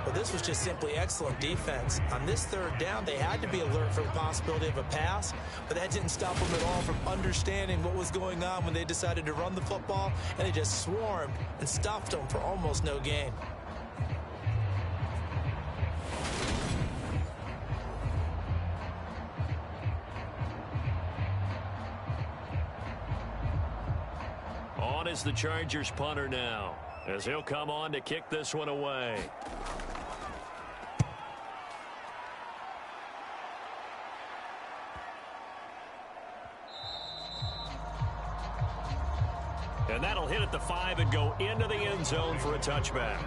Well, this was just simply excellent defense. On this third down, they had to be alert for the possibility of a pass, but that didn't stop them at all from understanding what was going on when they decided to run the football, and they just swarmed and stuffed them for almost no gain. On is the Chargers punter now, as he'll come on to kick this one away. And that'll hit at the 5 and go into the end zone for a touchback.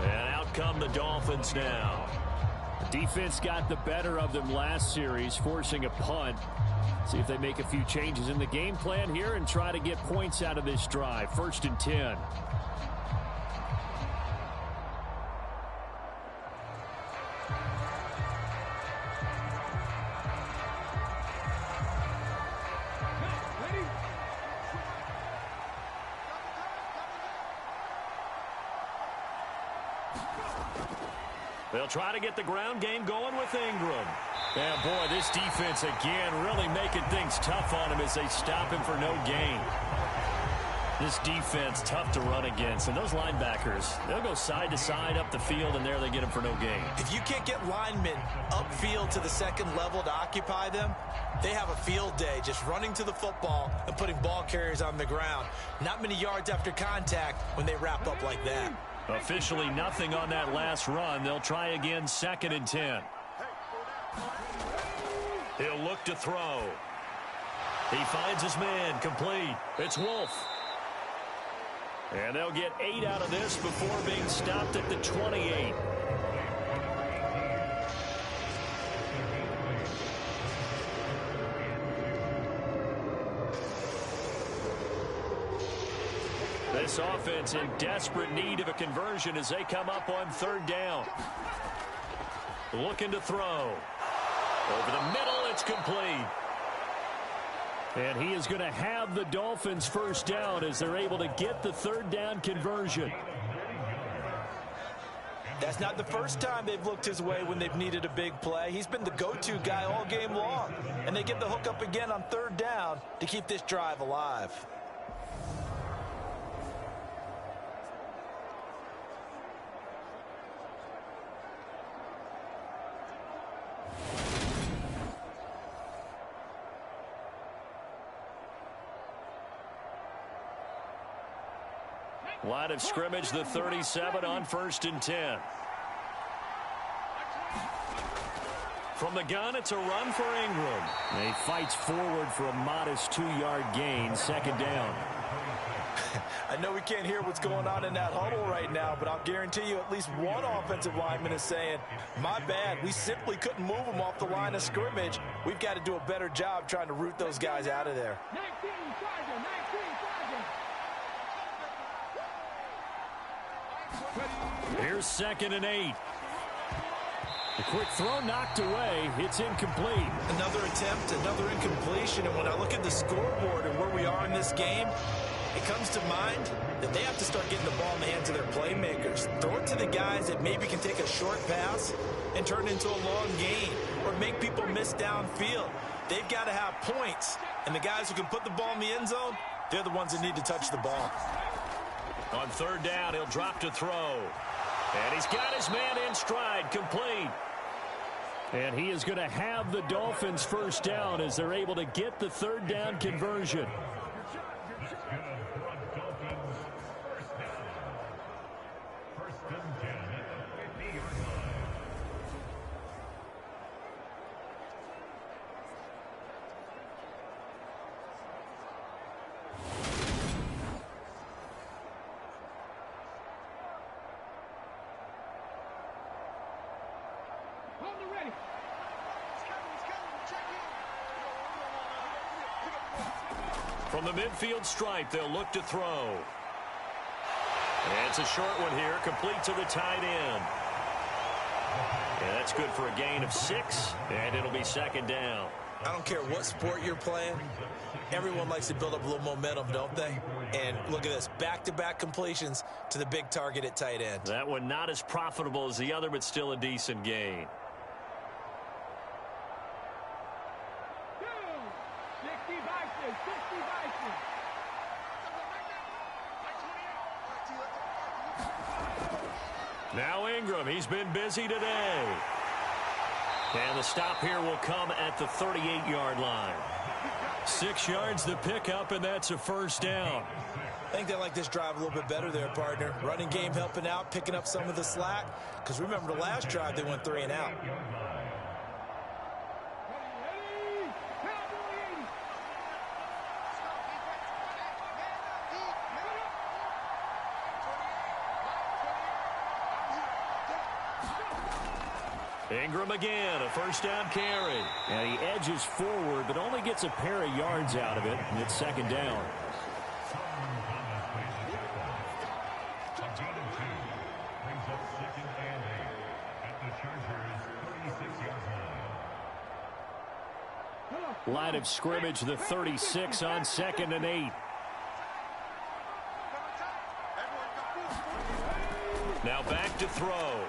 And out come the Dolphins now. The defense got the better of them last series, forcing a punt. See if they make a few changes in the game plan here and try to get points out of this drive. 1st and 10. They'll try to get the ground game going with Ingram. And boy, this defense again really making things tough on him as they stop him for no gain. This defense tough to run against. And those linebackers, they'll go side to side up the field, and there they get him for no gain. If you can't get linemen upfield to the second level to occupy them, they have a field day just running to the football and putting ball carriers on the ground. Not many yards after contact when they wrap up like that. Officially nothing on that last run. They'll try again 2nd and 10. He'll look to throw. He finds his man complete. It's Wolf. And they'll get 8 out of this before being stopped at the 28. This offense in desperate need of a conversion as they come up on third down. Looking to throw. Over the middle, it's complete. And he is going to have the Dolphins first down as they're able to get the third down conversion. That's not the first time they've looked his way when they've needed a big play. He's been the go-to guy all game long. And they get the hook up again on third down to keep this drive alive. Line of scrimmage, the 37 on 1st and 10. From the gun, it's a run for Ingram. He fights forward for a modest 2-yard gain, second down. I know we can't hear what's going on in that huddle right now, but I'll guarantee you at least one offensive lineman is saying, my bad, we simply couldn't move them off the line of scrimmage. We've got to do a better job trying to root those guys out of there. 19, Sergeant, 19, Sergeant. Here's 2nd and 8. The quick throw knocked away. It's incomplete. Another attempt, another incompletion. And when I look at the scoreboard and where we are in this game, it comes to mind that they have to start getting the ball in the hands of their playmakers. Throw it to the guys that maybe can take a short pass and turn it into a long gain or make people miss downfield. They've got to have points. And the guys who can put the ball in the end zone, they're the ones that need to touch the ball. On third down, he'll drop to throw. And he's got his man in stride, complete. And he is going to have the Dolphins first down as they're able to get the third down conversion. From the midfield stripe, they'll look to throw. And it's a short one here, complete to the tight end. And that's good for a gain of 6, and it'll be second down. I don't care what sport you're playing. Everyone likes to build up a little momentum, don't they? And look at this, back-to-back completions to the big target at tight end. That one not as profitable as the other, but still a decent gain. Now Ingram, he's been busy today. And the stop here will come at the 38-yard line. 6 yards the pickup, and that's a first down. I think they like this drive a little bit better there, partner. Running game helping out, picking up some of the slack. Because remember the last drive, they went 3 and out. Ingram again, a first down carry. And he edges forward, but only gets a pair of yards out of it, and it's second down. Line of scrimmage, the 36 on 2nd and 8. Now back to throw.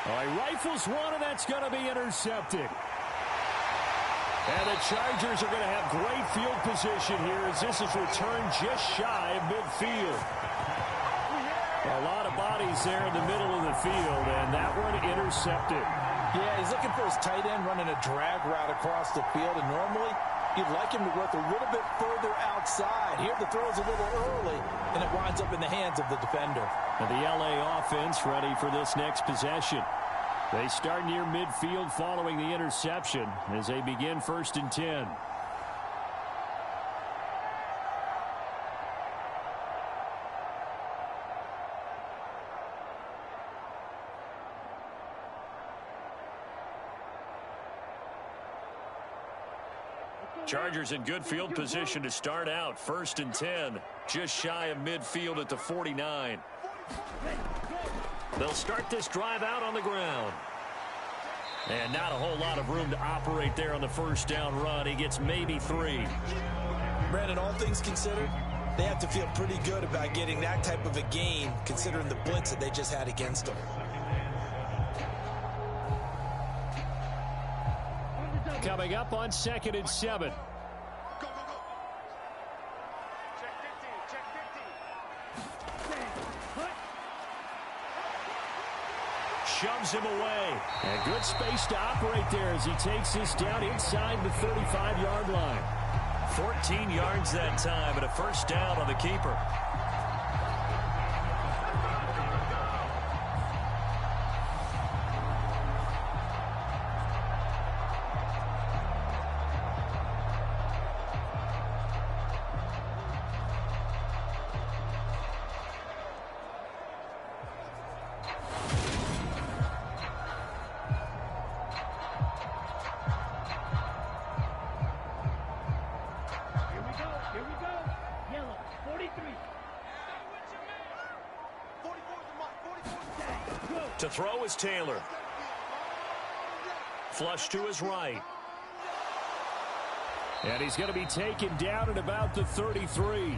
All right, rifles one, and that's going to be intercepted. And the Chargers are going to have great field position here as this is returned just shy of midfield. A lot of bodies there in the middle of the field, and that one intercepted. Yeah, he's looking for his tight end running a drag route across the field, and normally you'd like him to work a little bit further outside. Here the throw is a little early, and it winds up in the hands of the defender. And the LA offense ready for this next possession. They start near midfield following the interception as they begin 1st and 10. Chargers in good field position to start out. 1st and 10. Just shy of midfield at the 49. They'll start this drive out on the ground. And not a whole lot of room to operate there on the first down run. He gets maybe 3. Brandon, all things considered, they have to feel pretty good about getting that type of a gain considering the blitz that they just had against them. Coming up on 2nd and 7. Shoves him away. And good space to operate there as he takes this down inside the 35-yard line. 14 yards that time and a first down on the keeper. To throw is Taylor. Flush to his right. And he's going to be taken down at about the 33.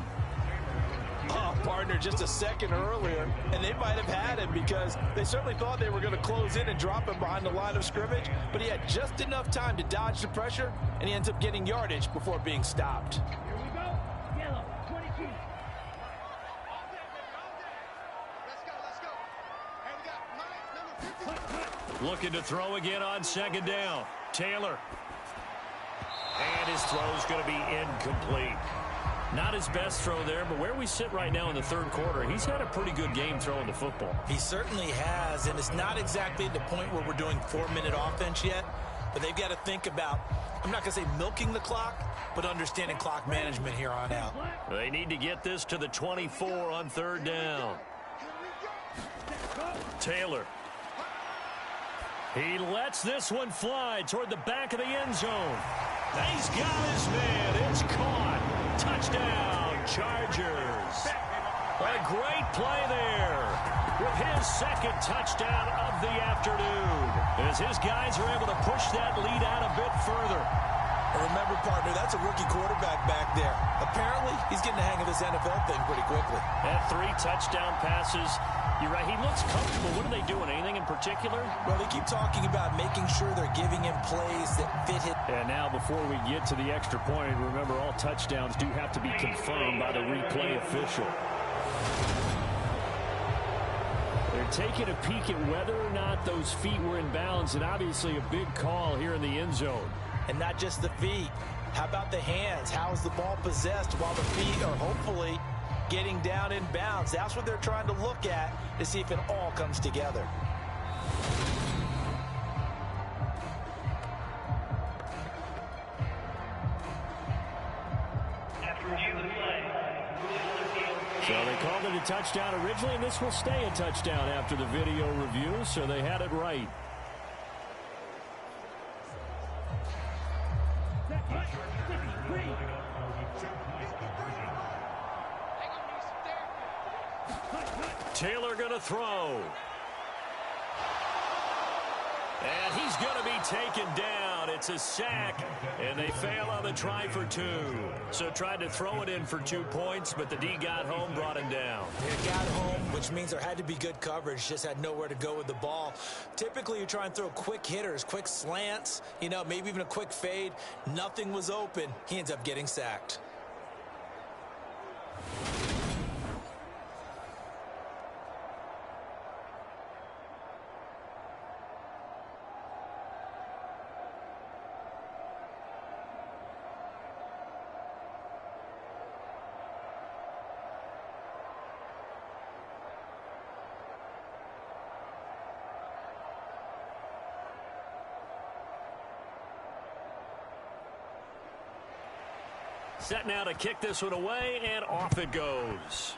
Oh, partner, just a second earlier, and they might have had him because they certainly thought they were going to close in and drop him behind the line of scrimmage, but he had just enough time to dodge the pressure, and he ends up getting yardage before being stopped. Here we go. Yellow, 22. Looking to throw again on 2nd down. Taylor. And his throw's going to be incomplete. Not his best throw there, but where we sit right now in the 3rd quarter, he's had a pretty good game throwing the football. He certainly has, and it's not exactly at the point where we're doing 4-minute offense yet, but they've got to think about, I'm not going to say milking the clock, but understanding clock management here on out. They need to get this to the 24 on 3rd down. Taylor. He lets this one fly toward the back of the end zone. He's got his man. It's caught. Touchdown, Chargers. A great play there with his 2nd touchdown of the afternoon as his guys are able to push that lead out a bit further. Remember, partner, that's a rookie quarterback back there. Apparently, he's getting the hang of this NFL thing pretty quickly. And 3 touchdown passes. You're right, he looks comfortable. What are they doing? Anything in particular? Well, they keep talking about making sure they're giving him plays that fit him. And now before we get to the extra point, remember all touchdowns do have to be confirmed by the replay official. They're taking a peek at whether or not those feet were in bounds, and obviously a big call here in the end zone. And not just the feet. How about the hands? How is the ball possessed while the feet are hopefully getting down in bounds? That's what they're trying to look at to see if it all comes together. So they called it a touchdown originally, and this will stay a touchdown after the video review, so they had it right. Taylor going to throw. And he's going to be taken down. It's a sack, and they fail on the try for 2. So tried to throw it in for 2 points, but the D got home, brought him down. They got home, which means there had to be good coverage, just had nowhere to go with the ball. Typically, you try and throw quick hitters, quick slants, you know, maybe even a quick fade. Nothing was open. He ends up getting sacked. Set now to kick this one away, and off it goes.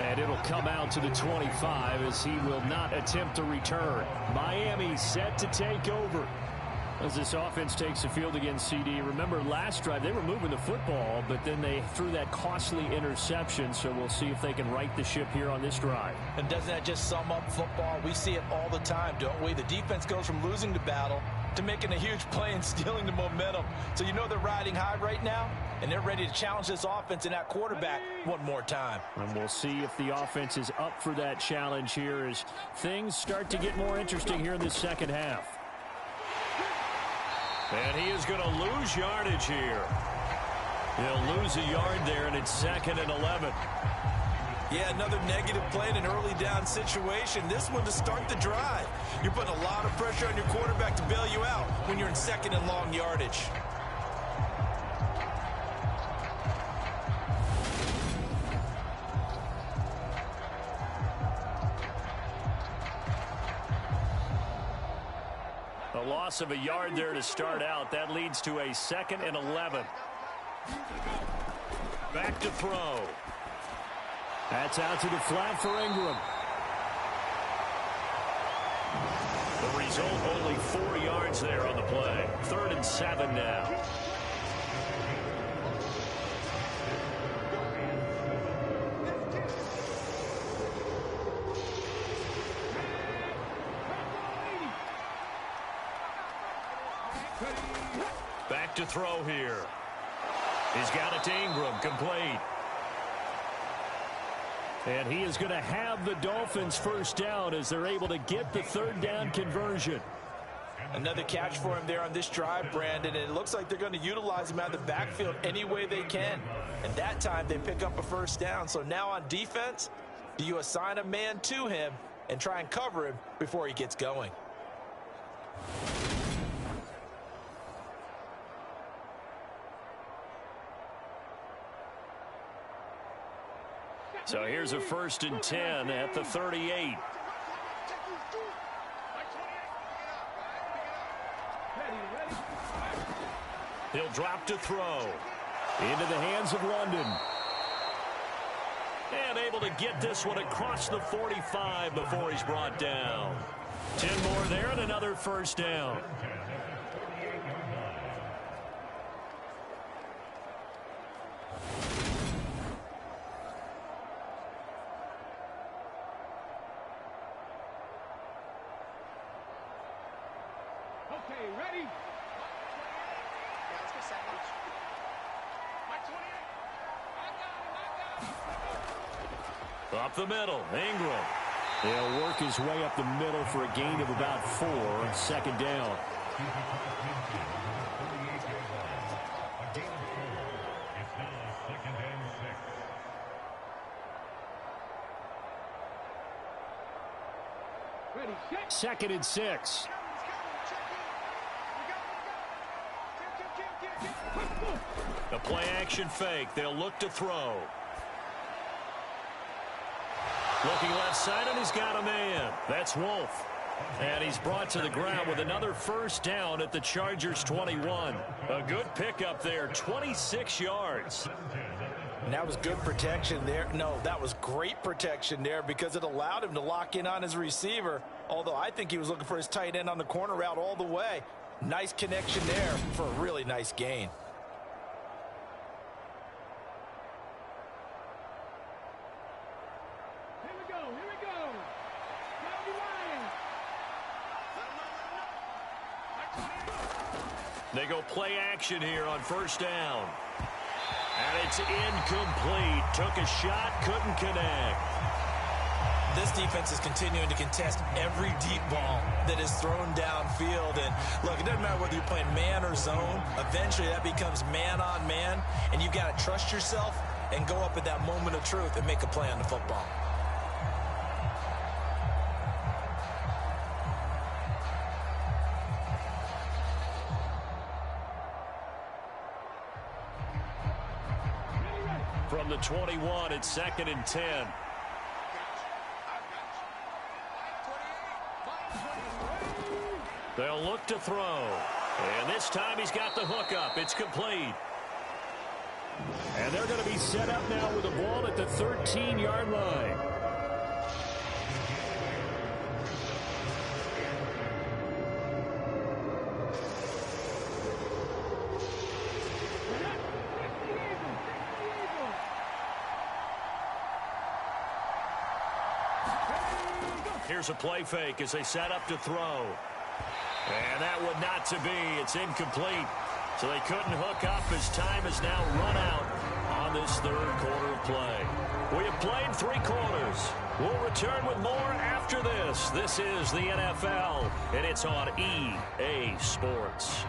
And it'll come out to the 25 as he will not attempt to return. Miami set to take over as this offense takes the field against CD. Remember, last drive, they were moving the football, but then they threw that costly interception, so we'll see if they can right the ship here on this drive. And doesn't that just sum up football? We see it all the time, don't we? The defense goes from losing the battle to making a huge play and stealing the momentum. So you know they're riding high right now, and they're ready to challenge this offense and that quarterback one more time. And we'll see if the offense is up for that challenge here as things start to get more interesting here in this second half. And he is going to lose yardage here. He'll lose a yard there, and it's 2nd and 11. Yeah, another negative play in an early down situation. This one to start the drive. You're putting a lot of pressure on your quarterback to bail you out when you're in 2nd and long yardage. A loss of a yard there to start out. That leads to a 2nd and 11. Back to throw. That's out to the flat for Ingram. The result, only 4 yards there on the play. 3rd and 7 now. Back to throw here. He's got it to Ingram, complete. And he is going to have the Dolphins first down as they're able to get the 3rd down conversion. Another catch for him there on this drive, Brandon, and it looks like they're going to utilize him out of the backfield any way they can. And that time they pick up a first down. So now on defense, do you assign a man to him and try and cover him before he gets going? So here's a 1st and 10 at the 38. He'll drop to throw. Into the hands of London. And able to get this one across the 45 before he's brought down. 10 more there and another first down. Up the middle, Ingram. He'll work his way up the middle for a gain of about 4, 2nd down. Ready, set. 2nd and 6. The play action fake. They'll look to throw. Looking left side, and he's got a man. That's Wolf. And he's brought to the ground with another first down at the Chargers' 21. A good pickup there, 26 yards. And that was good protection there. No, that was great protection there because it allowed him to lock in on his receiver, although I think he was looking for his tight end on the corner route all the way. Nice connection there for a really nice gain. They go play action here on first down. And it's incomplete. Took a shot, couldn't connect. This defense is continuing to contest every deep ball that is thrown downfield. And look, it doesn't matter whether you're playing man or zone. Eventually that becomes man on man. And you've got to trust yourself and go up at that moment of truth and make a play on the football. From the 21, it's 2nd and 10. They'll look to throw. And this time he's got the hook up. It's complete. And they're going to be set up now with the ball at the 13-yard line. Here's a play fake as they set up to throw. And that would not to be. It's incomplete. So they couldn't hook up as time has now run out on this third quarter of play. We have played 3 quarters. We'll return with more after this. This is the NFL, and it's on EA Sports.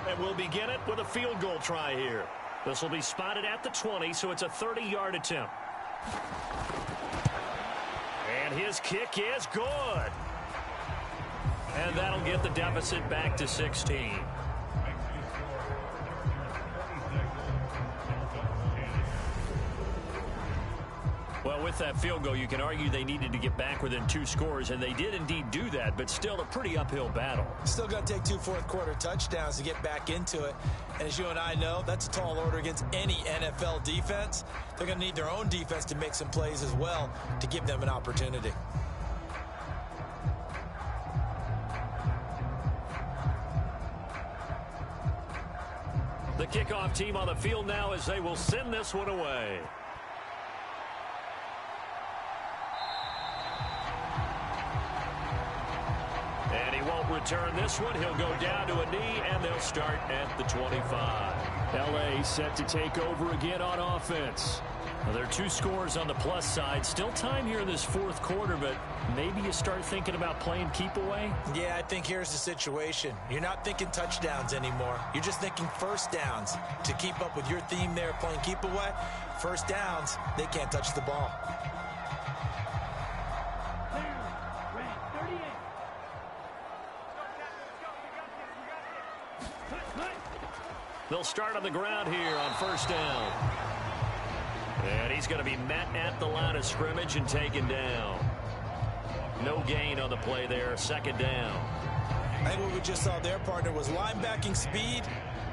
And we'll begin it with a field goal try here. This will be spotted at the 20, so it's a 30-yard attempt. And his kick is good. And that'll get the deficit back to 16. Well, with that field goal, you can argue they needed to get back within 2 scores, and they did indeed do that, but still a pretty uphill battle. Still going to take 2 fourth-quarter touchdowns to get back into it. And as you and I know, that's a tall order against any NFL defense. They're going to need their own defense to make some plays as well to give them an opportunity. The kickoff team on the field now as they will send this one away. And he won't return this one. He'll go down to a knee, and they'll start at the 25. L.A. set to take over again on offense. Well, there are 2 scores on the plus side. Still time here in this fourth quarter, but maybe you start thinking about playing keep away? Yeah, I think here's the situation. You're not thinking touchdowns anymore. You're just thinking first downs. To keep up with your theme there, playing keep away, first downs, they can't touch the ball. They'll start on the ground here on first down. And he's going to be met at the line of scrimmage and taken down. No gain on the play there, second down. I think what we just saw their partner was linebacking speed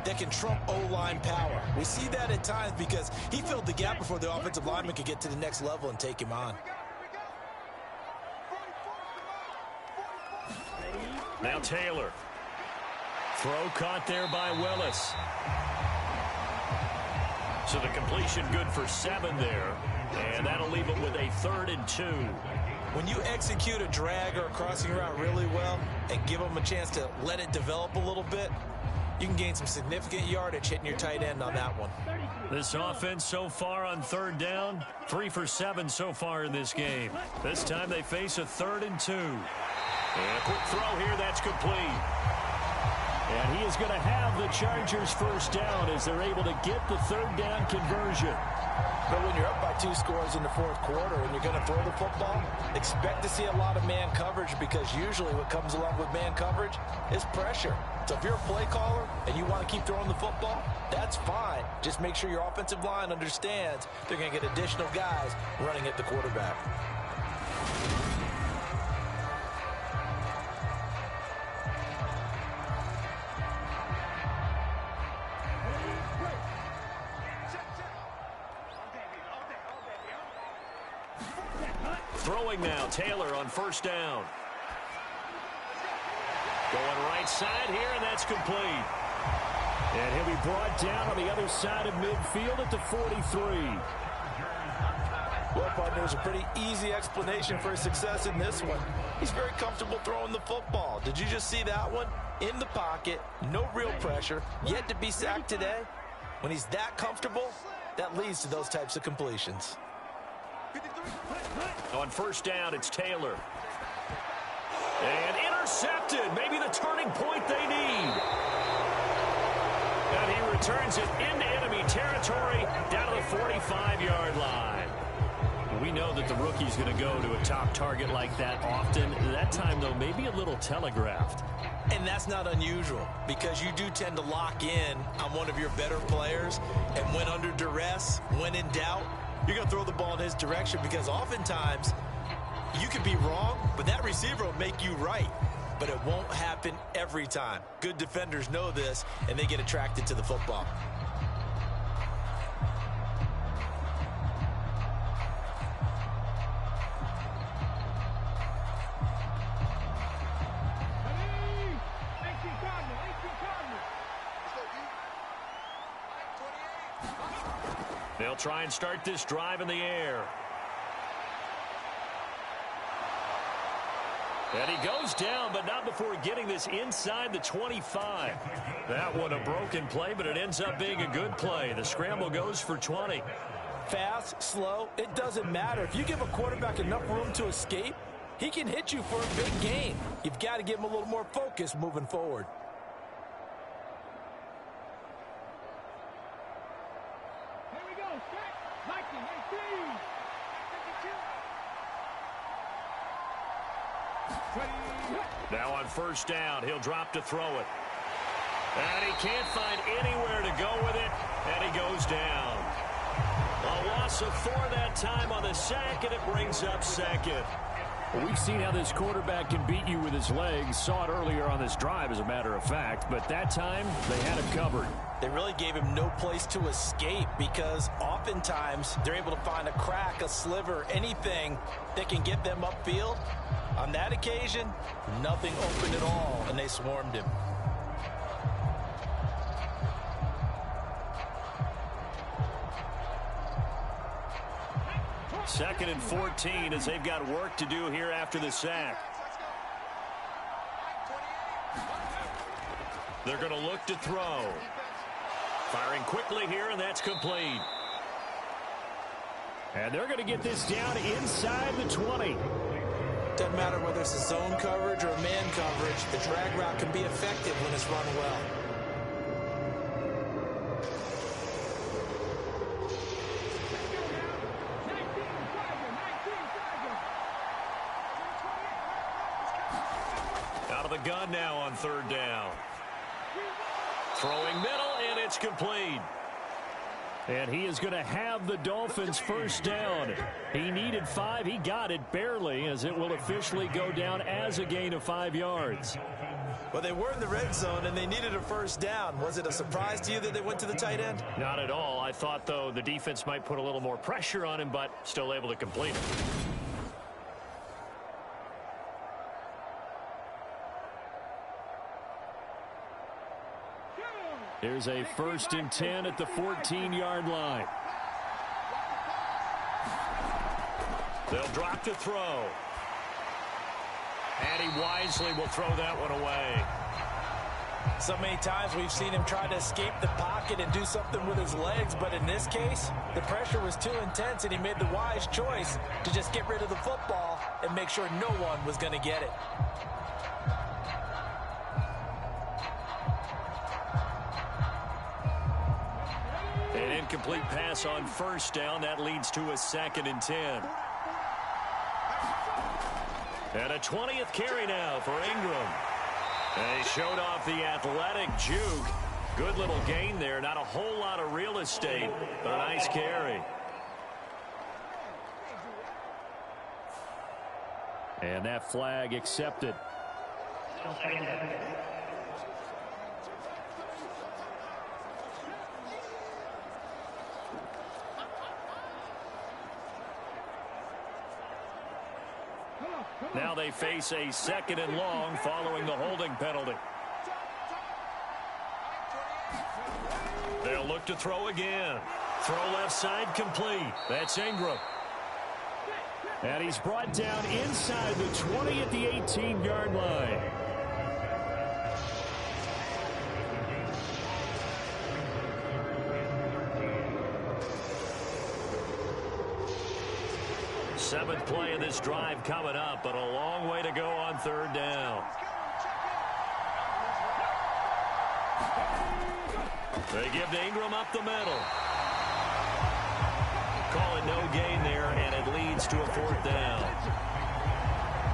that can trump O-line power. We see that at times because he filled the gap before the offensive lineman could get to the next level and take him on. Now Taylor. Throw caught there by Willis. So the completion good for 7 there. And that'll leave it with a 3rd and 2. When you execute a drag or a crossing route really well and give them a chance to let it develop a little bit, you can gain some significant yardage hitting your tight end on that one. This offense so far on 3rd down, 3 for 7 so far in this game. This time they face a 3rd and 2. And a quick throw here, that's complete. And he is going to have the Chargers first down as they're able to get the 3rd down conversion. But when you're up by 2 scores in the fourth quarter and you're going to throw the football, expect to see a lot of man coverage because usually what comes along with man coverage is pressure. So if you're a play caller and you want to keep throwing the football, that's fine. Just make sure your offensive line understands they're going to get additional guys running at the quarterback. Throwing now, Taylor on first down. Going right side here, and that's complete. And he'll be brought down on the other side of midfield at the 43. Well, partner, there's a pretty easy explanation for his success in this one. He's very comfortable throwing the football. Did you just see that one? In the pocket, no real pressure, yet to be sacked today. When he's that comfortable, that leads to those types of completions. On first down, it's Taylor. And intercepted. Maybe the turning point they need. And he returns it into enemy territory down to the 45-yard line. We know that the rookie's going to go to a top target like that often. That time, though, maybe a little telegraphed. And that's not unusual because you do tend to lock in on one of your better players. And when under duress, when in doubt, you're going to throw the ball in his direction because oftentimes you could be wrong, but that receiver will make you right. But it won't happen every time. Good defenders know this, and they get attracted to the football. They'll try and start this drive in the air. And he goes down, but not before getting this inside the 25. That one a broken play, but it ends up being a good play. The scramble goes for 20. Fast, slow, it doesn't matter. If you give a quarterback enough room to escape, he can hit you for a big gain. You've got to give him a little more focus moving forward. Now on first down, he'll drop to throw it. And he can't find anywhere to go with it, and he goes down. A loss of 4 that time on the sack, and it brings up second. Well, we've seen how this quarterback can beat you with his legs. Saw it earlier on this drive, as a matter of fact. But that time, they had him covered. They really gave him no place to escape because oftentimes they're able to find a crack, a sliver, anything that can get them upfield. On that occasion, nothing open at all, and they swarmed him. Second and 14 as they've got work to do here after the sack. They're going to look to throw. Firing quickly here, and that's complete. And they're going to get this down inside the 20. Doesn't matter whether it's a zone coverage or a man coverage, the drag route can be effective when it's run well. Out of the gun now on third down. Throwing middle, and it's complete. And he is going to have the Dolphins first down. He needed 5. He got it barely, as it will officially go down as a gain of 5 yards. Well, they were in the red zone, and they needed a first down. Was it a surprise to you that they went to the tight end? Not at all. I thought, though, the defense might put a little more pressure on him, but still able to complete it. There's a 1st and 10 at the 14-yard line. They'll drop to throw. And he wisely will throw that one away. So many times we've seen him try to escape the pocket and do something with his legs, but in this case, the pressure was too intense, and he made the wise choice to just get rid of the football and make sure no one was going to get it. An incomplete pass on first down. That leads to a 2nd and 10. And a 20th carry now for Ingram. And he showed off the athletic juke. Good little gain there. Not a whole lot of real estate, but a nice carry. And that flag accepted. Now they face a 2nd and long following the holding penalty. They'll look to throw again. Throw left side complete. That's Ingram. And he's brought down inside the 20 at the 18-yard line. Seventh play of this drive coming up, but a long way to go on third down. They give to Ingram up the middle. Call it no gain there, and it leads to a 4th down.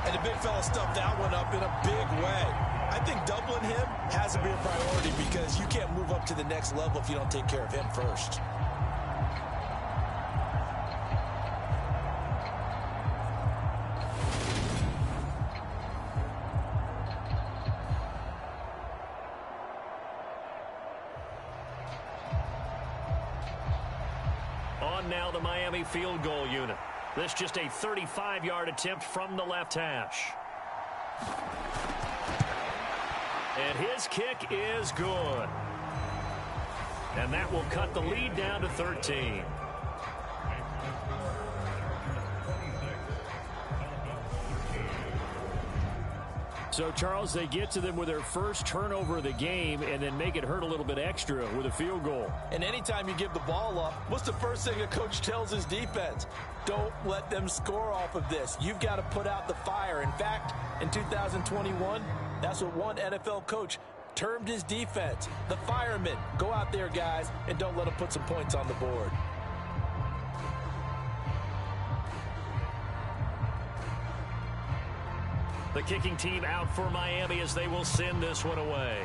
And the big fella stuffed that one up in a big way. I think doubling him has to be a priority because you can't move up to the next level if you don't take care of him first. on now the Miami field goal unit. This just a 35-yard attempt from the left hash. And his kick is good. And that will cut the lead down to 13. So, Charles, they get to them with their first turnover of the game and then make it hurt a little bit extra with a field goal. And anytime you give the ball up, what's the first thing a coach tells his defense? Don't let them score off of this. You've got to put out the fire. In fact, in 2021, that's what one NFL coach termed his defense. The firemen. Go out there, guys, and don't let them put some points on the board. The kicking team out for Miami as they will send this one away.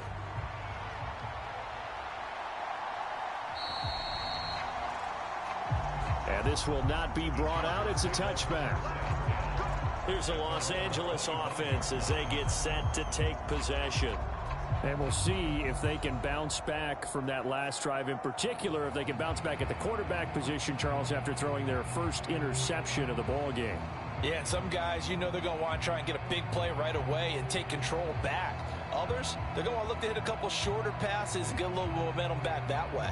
And this will not be brought out. It's a touchback. Here's the Los Angeles offense as they get set to take possession. And we'll see if they can bounce back from that last drive, in particular, if they can bounce back at the quarterback position, Charles, after throwing their first interception of the ball game. Yeah, and some guys, you know they're going to want to try and get a big play right away and take control back. Others, they're going to want to look to hit a couple shorter passes and get a little momentum back that way.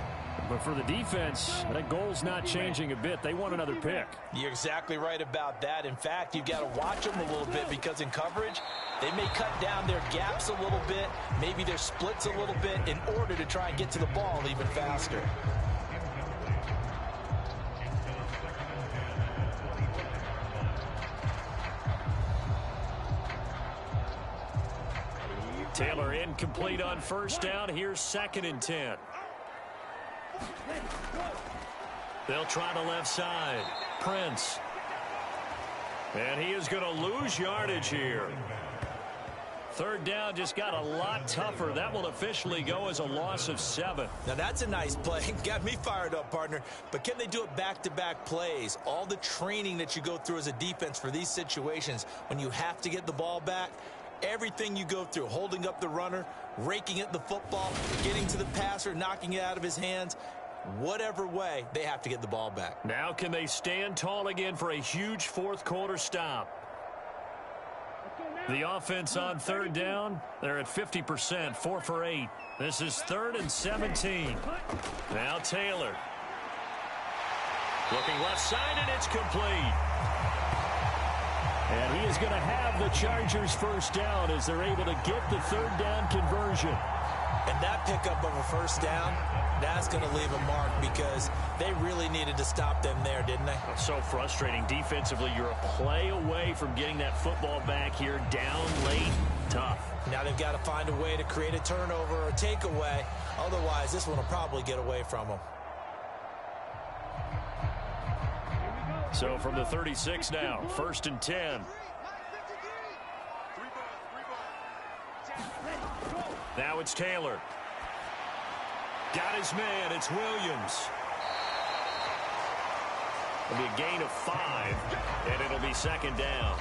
But for the defense, that goal's not changing a bit. They want another pick. You're exactly right about that. In fact, you've got to watch them a little bit because in coverage, they may cut down their gaps a little bit, maybe their splits a little bit in order to try and get to the ball even faster. Taylor incomplete on first down. Here's 2nd and 10. They'll try the left side. Prince. And he is going to lose yardage here. 3rd down just got a lot tougher. That will officially go as a loss of 7. Now that's a nice play. Got me fired up, partner. But can they do it back-to-back plays? All the training that you go through as a defense for these situations, when you have to get the ball back, everything you go through, holding up the runner, raking at the football, getting to the passer, knocking it out of his hands, whatever way, they have to get the ball back. Now can they stand tall again for a huge 4th quarter stop? The offense on 3rd down, they're at 50%, 4 for 8. This is 3rd and 17. Now Taylor. Looking left side, and it's complete. And he is going to have the Chargers first down as they're able to get the 3rd down conversion. And that pickup of a first down, that's going to leave a mark because they really needed to stop them there, didn't they? So frustrating. Defensively, you're a play away from getting that football back here down late. Tough. Now they've got to find a way to create a turnover or a takeaway. Otherwise, this one will probably get away from them. So from the 36 now, 1st and 10. Now it's Taylor. Got his man. It's Williams. It'll be a gain of 5, and it'll be 2nd down.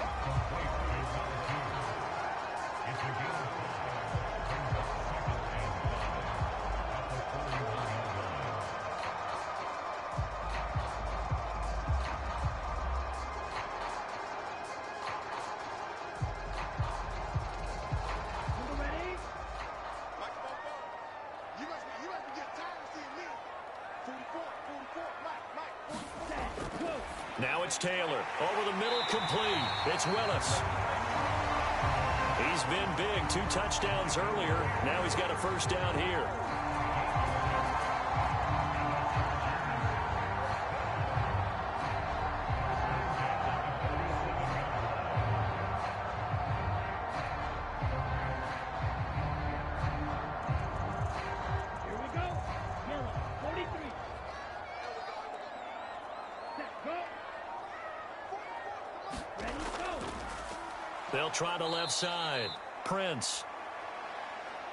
Now it's Taylor. Over the middle, complete. It's Willis. He's been big. 2 touchdowns earlier. Now he's got a first down here. Here we go. Yellow, 43. Set, go. Ready, go. They'll try the left side. Prince.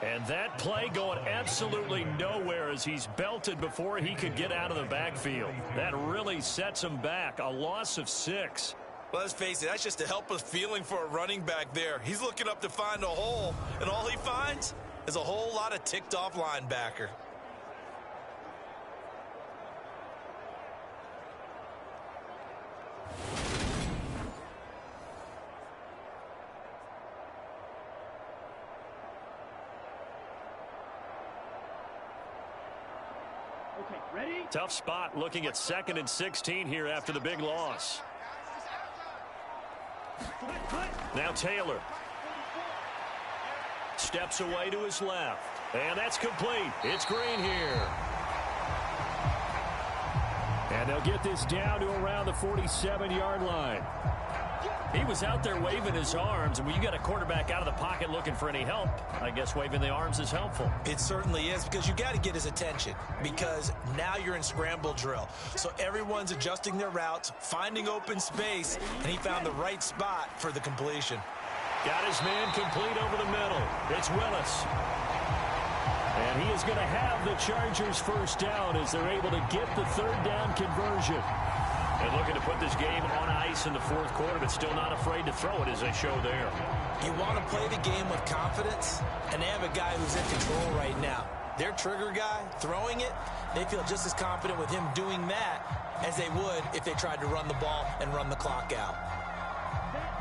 And that play going absolutely nowhere as he's belted before he could get out of the backfield. That really sets him back. A loss of 6. Well, let's face it, that's just a helpless feeling for a running back there. He's looking up to find a hole, and all he finds is a whole lot of ticked-off linebacker. Okay, ready? Tough spot looking at 2nd and 16 here after the big loss. Now Taylor. Steps away to his left. And that's complete. It's Green here. And they'll get this down to around the 47-yard line. He was out there waving his arms, and when you got a quarterback out of the pocket looking for any help, I guess waving the arms is helpful. It certainly is, because you got to get his attention, because now you're in scramble drill. So everyone's adjusting their routes, finding open space, and he found the right spot for the completion. Got his man complete over the middle. It's Willis. And he is going to have the Chargers first down as they're able to get the 3rd down conversion. And looking to put this game on ice in the 4th quarter, but still not afraid to throw it as they show there. You want to play the game with confidence, and they have a guy who's in control right now. Their trigger guy, throwing it, they feel just as confident with him doing that as they would if they tried to run the ball and run the clock out.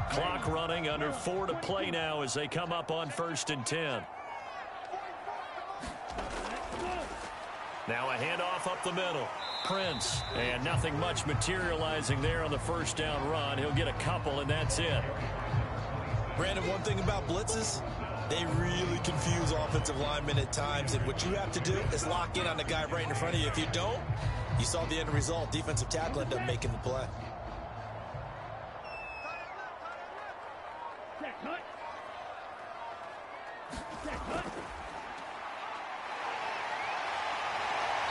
Clock running, under 4 to play now as they come up on 1st and 10. Now a handoff up the middle. Prince, and nothing much materializing there on the 1st down run. He'll get a couple, and that's it. Brandon, one thing about blitzes, they really confuse offensive linemen at times, and what you have to do is lock in on the guy right in front of you. If you don't, you saw the end result. Defensive tackle ended up making the play.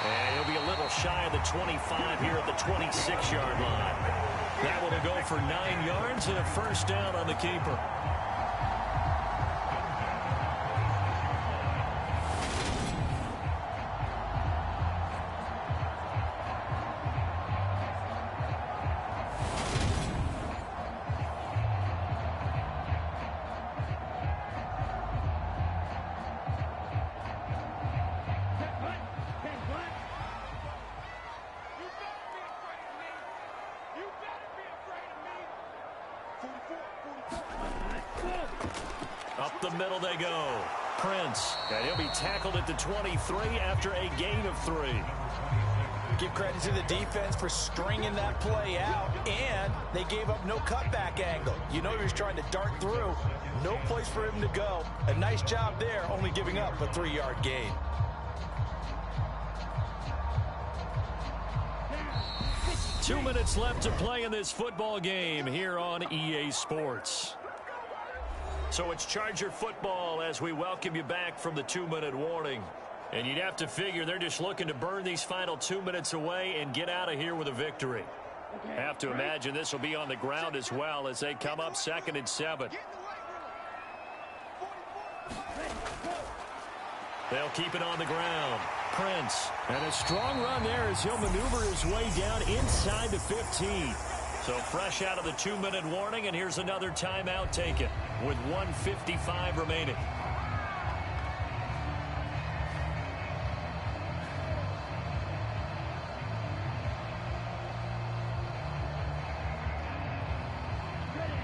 And he'll be a little shy of the 25 here at the 26-yard line. That one will go for 9 yards and a 1st down on the keeper. Up the middle they go. Prince. And he'll be tackled at the 23 after a gain of 3. Give credit to the defense for stringing that play out, and they gave up no cutback angle. You know he was trying to dart through. No place for him to go. A nice job there, only giving up a 3-yard gain. Two minutes left to play in this football game here on EA Sports. So it's Charger football as we welcome you back from the 2-minute warning. And you'd have to figure they're just looking to burn these final 2 minutes away and get out of here with a victory. Have to imagine this will be on the ground as well as they come up 2nd and 7. They'll keep it on the ground. Prince. And a strong run there as he'll maneuver his way down inside the 15. So fresh out of the 2-minute warning, and here's another timeout taken with 1:55 remaining.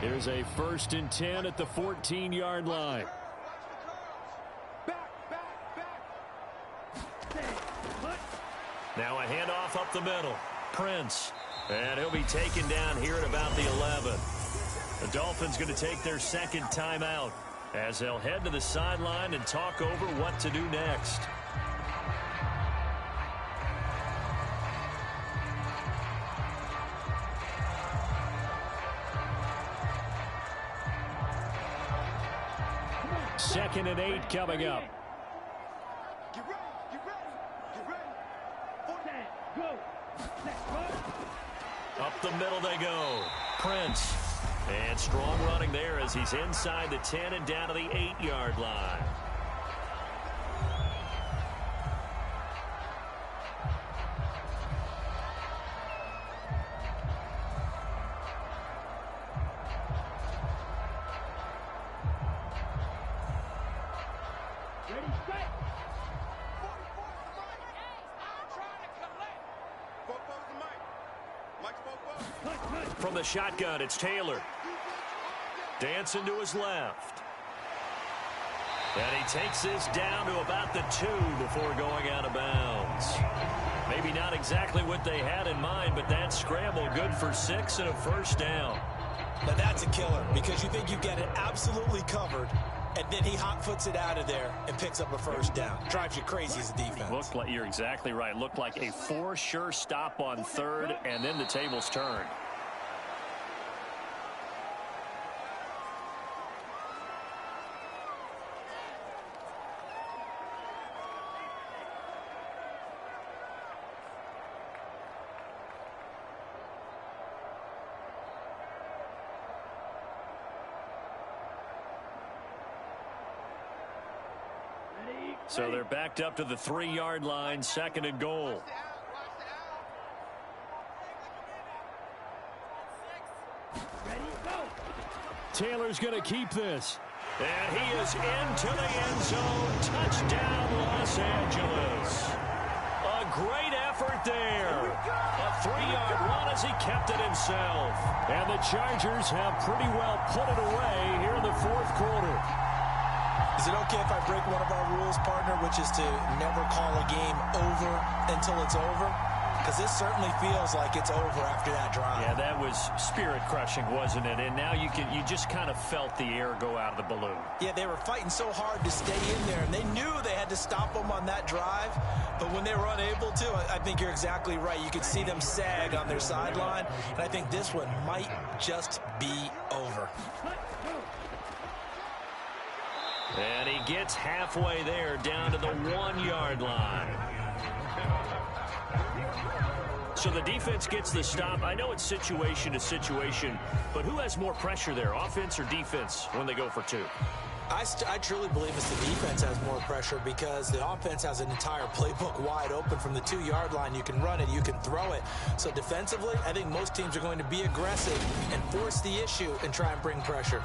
Here's a 1st and 10 at the 14-yard line. Now a handoff up the middle. Prince. And he'll be taken down here at about the 11. The Dolphins going to take their 2nd timeout as they'll head to the sideline and talk over what to do next. Second and 8 coming up. Get ready, get ready, get ready. Go. Up the middle they go. Prince. And strong running there as he's inside the 10 and down to the 8-yard line. Ready, set. From the shotgun, it's Taylor. Dancing to his left. And he takes this down to about the 2 before going out of bounds. Maybe not exactly what they had in mind, but that scramble good for 6 and a first down. Now that's a killer because you think you get it absolutely covered, and then he hot-foots it out of there and picks up a first down. Drives you crazy as a defense. Looked like, you're exactly right. Looked like a for sure stop on third, and then the tables turned. So they're backed up to the 3-yard line, 2nd and goal. Taylor's going to keep this. And he is into the end zone. Touchdown, Los Angeles. A great effort there. A 3-yard run as he kept it himself. And the Chargers have pretty well put it away here in the 4th quarter. Is it okay if I break one of our rules, partner, which is to never call a game over until it's over? Because this certainly feels like it's over after that drive. Yeah, that was spirit-crushing, wasn't it? And now you just kind of felt the air go out of the balloon. Yeah, they were fighting so hard to stay in there, and they knew they had to stop them on that drive. But when they were unable to, I think you're exactly right. You could see them sag on their sideline, and I think this one might just be over. And he gets halfway there, down to the 1-yard line. So the defense gets the stop. I know it's situation to situation, but who has more pressure there, offense or defense, when they go for 2? I truly believe it's the defense has more pressure because the offense has an entire playbook wide open from the 2-yard line. You can run it, you can throw it. So defensively, I think most teams are going to be aggressive and force the issue and try and bring pressure.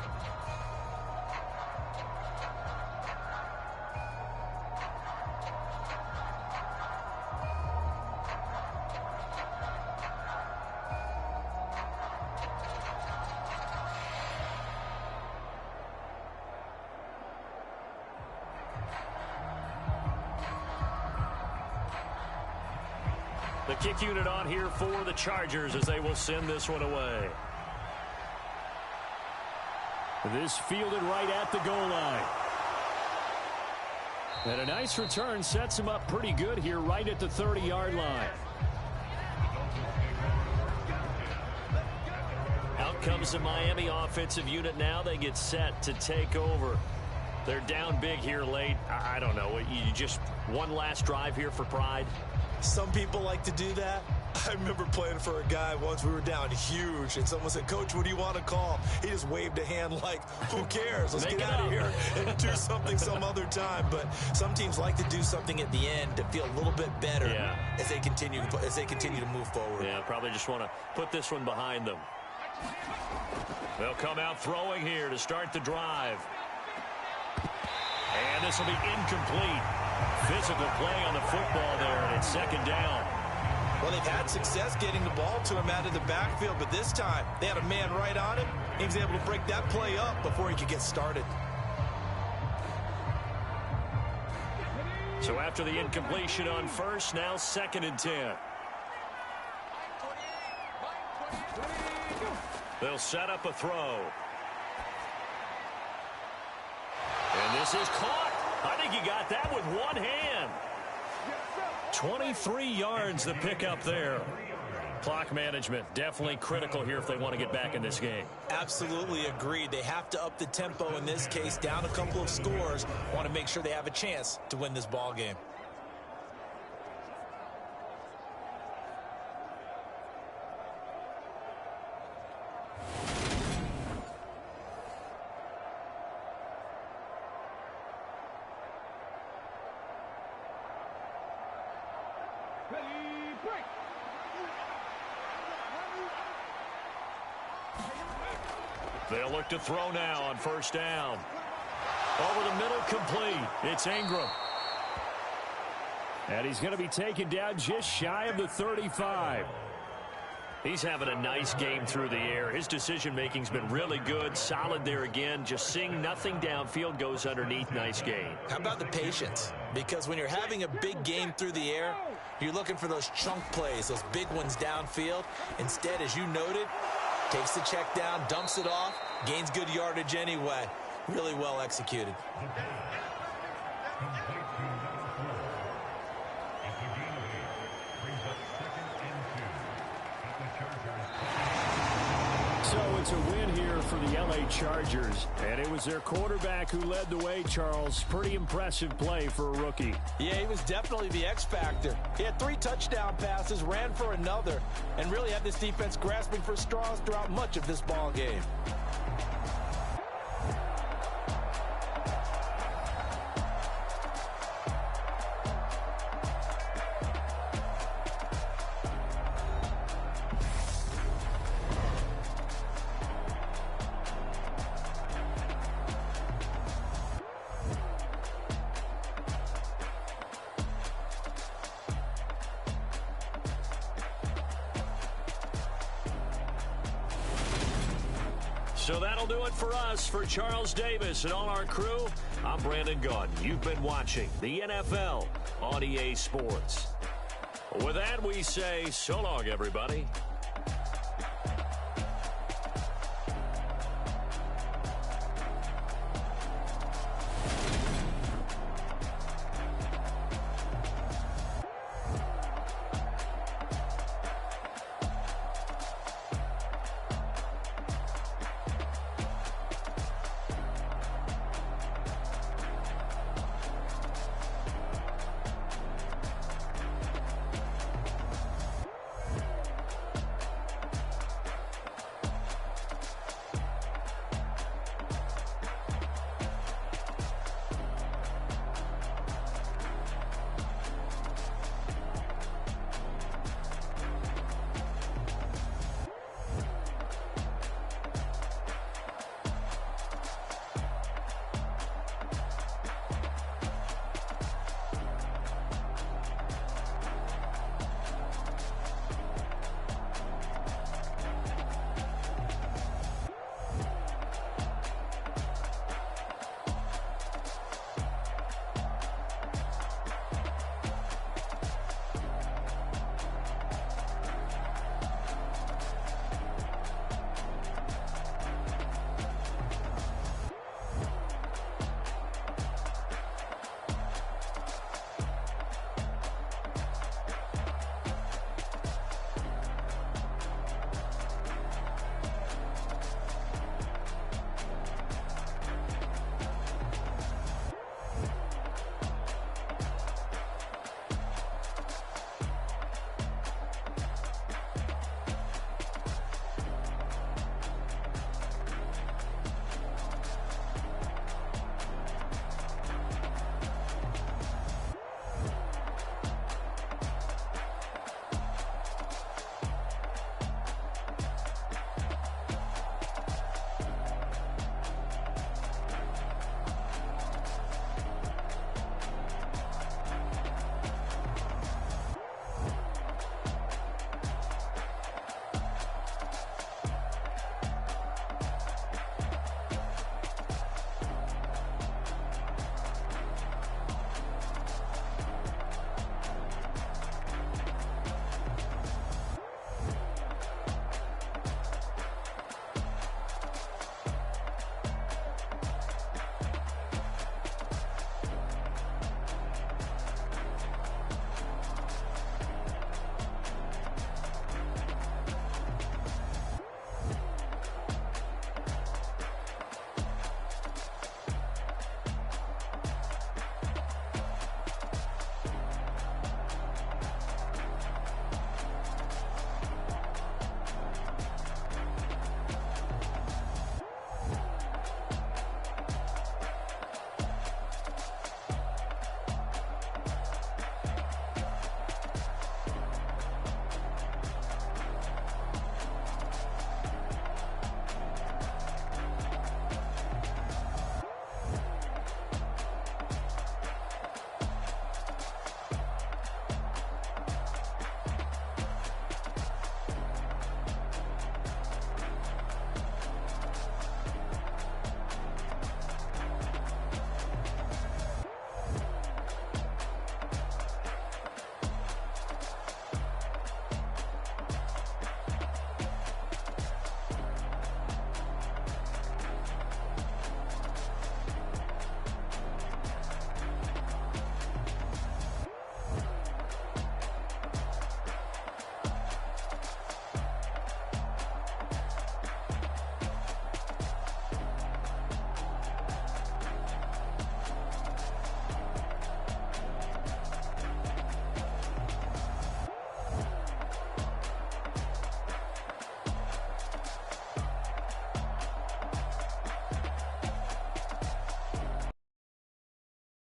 The kick unit on here for the Chargers as they will send this one away. This fielded right at the goal line. And a nice return sets him up pretty good here right at the 30-yard line. Out comes the Miami offensive unit now. They get set to take over. They're down big here late. I don't know. You just one last drive here for pride. Some people like to do that. I remember playing for a guy once. We were down huge, and someone said, "Coach, what do you want to call?" He just waved a hand like, who cares? Let's get out of here and do something some other time. But some teams like to do something at the end to feel a little bit better as they continue to move forward. Yeah, probably just want to put this one behind them. They'll come out throwing here to start the drive. And this will be incomplete. Physical play on the football there, and it's 2nd down. Well, they've had success getting the ball to him out of the backfield, but this time they had a man right on him. He was able to break that play up before he could get started. So after the incompletion on first, now 2nd and 10. They'll set up a throw. And this is caught. I think he got that with one hand. 23 yards the pickup there. Clock management definitely critical here if they want to get back in this game. Absolutely agreed. They have to up the tempo in this case, down a couple of scores. Want to make sure they have a chance to win this ball game. They'll look to throw now on 1st down. Over the middle, complete. It's Ingram. And he's going to be taken down just shy of the 35. He's having a nice game through the air. His decision-making's been really good, solid there again. Just seeing nothing downfield goes underneath. Nice game. How about the patience? Because when you're having a big game through the air, you're looking for those chunk plays, those big ones downfield. Instead, as you noted, takes the check down, dumps it off, gains good yardage anyway. Really well executed. So it's a win here for the LA Chargers, and it was their quarterback who led the way, Charles. Pretty impressive play for a rookie. Yeah, he was definitely the X factor. He had 3 touchdown passes, ran for another, and really had this defense grasping for straws throughout much of this ball game. So that'll do it for us. For Charles Davis and all our crew, I'm Brandon Gaudin. You've been watching the NFL on EA Sports. With that, we say so long, everybody.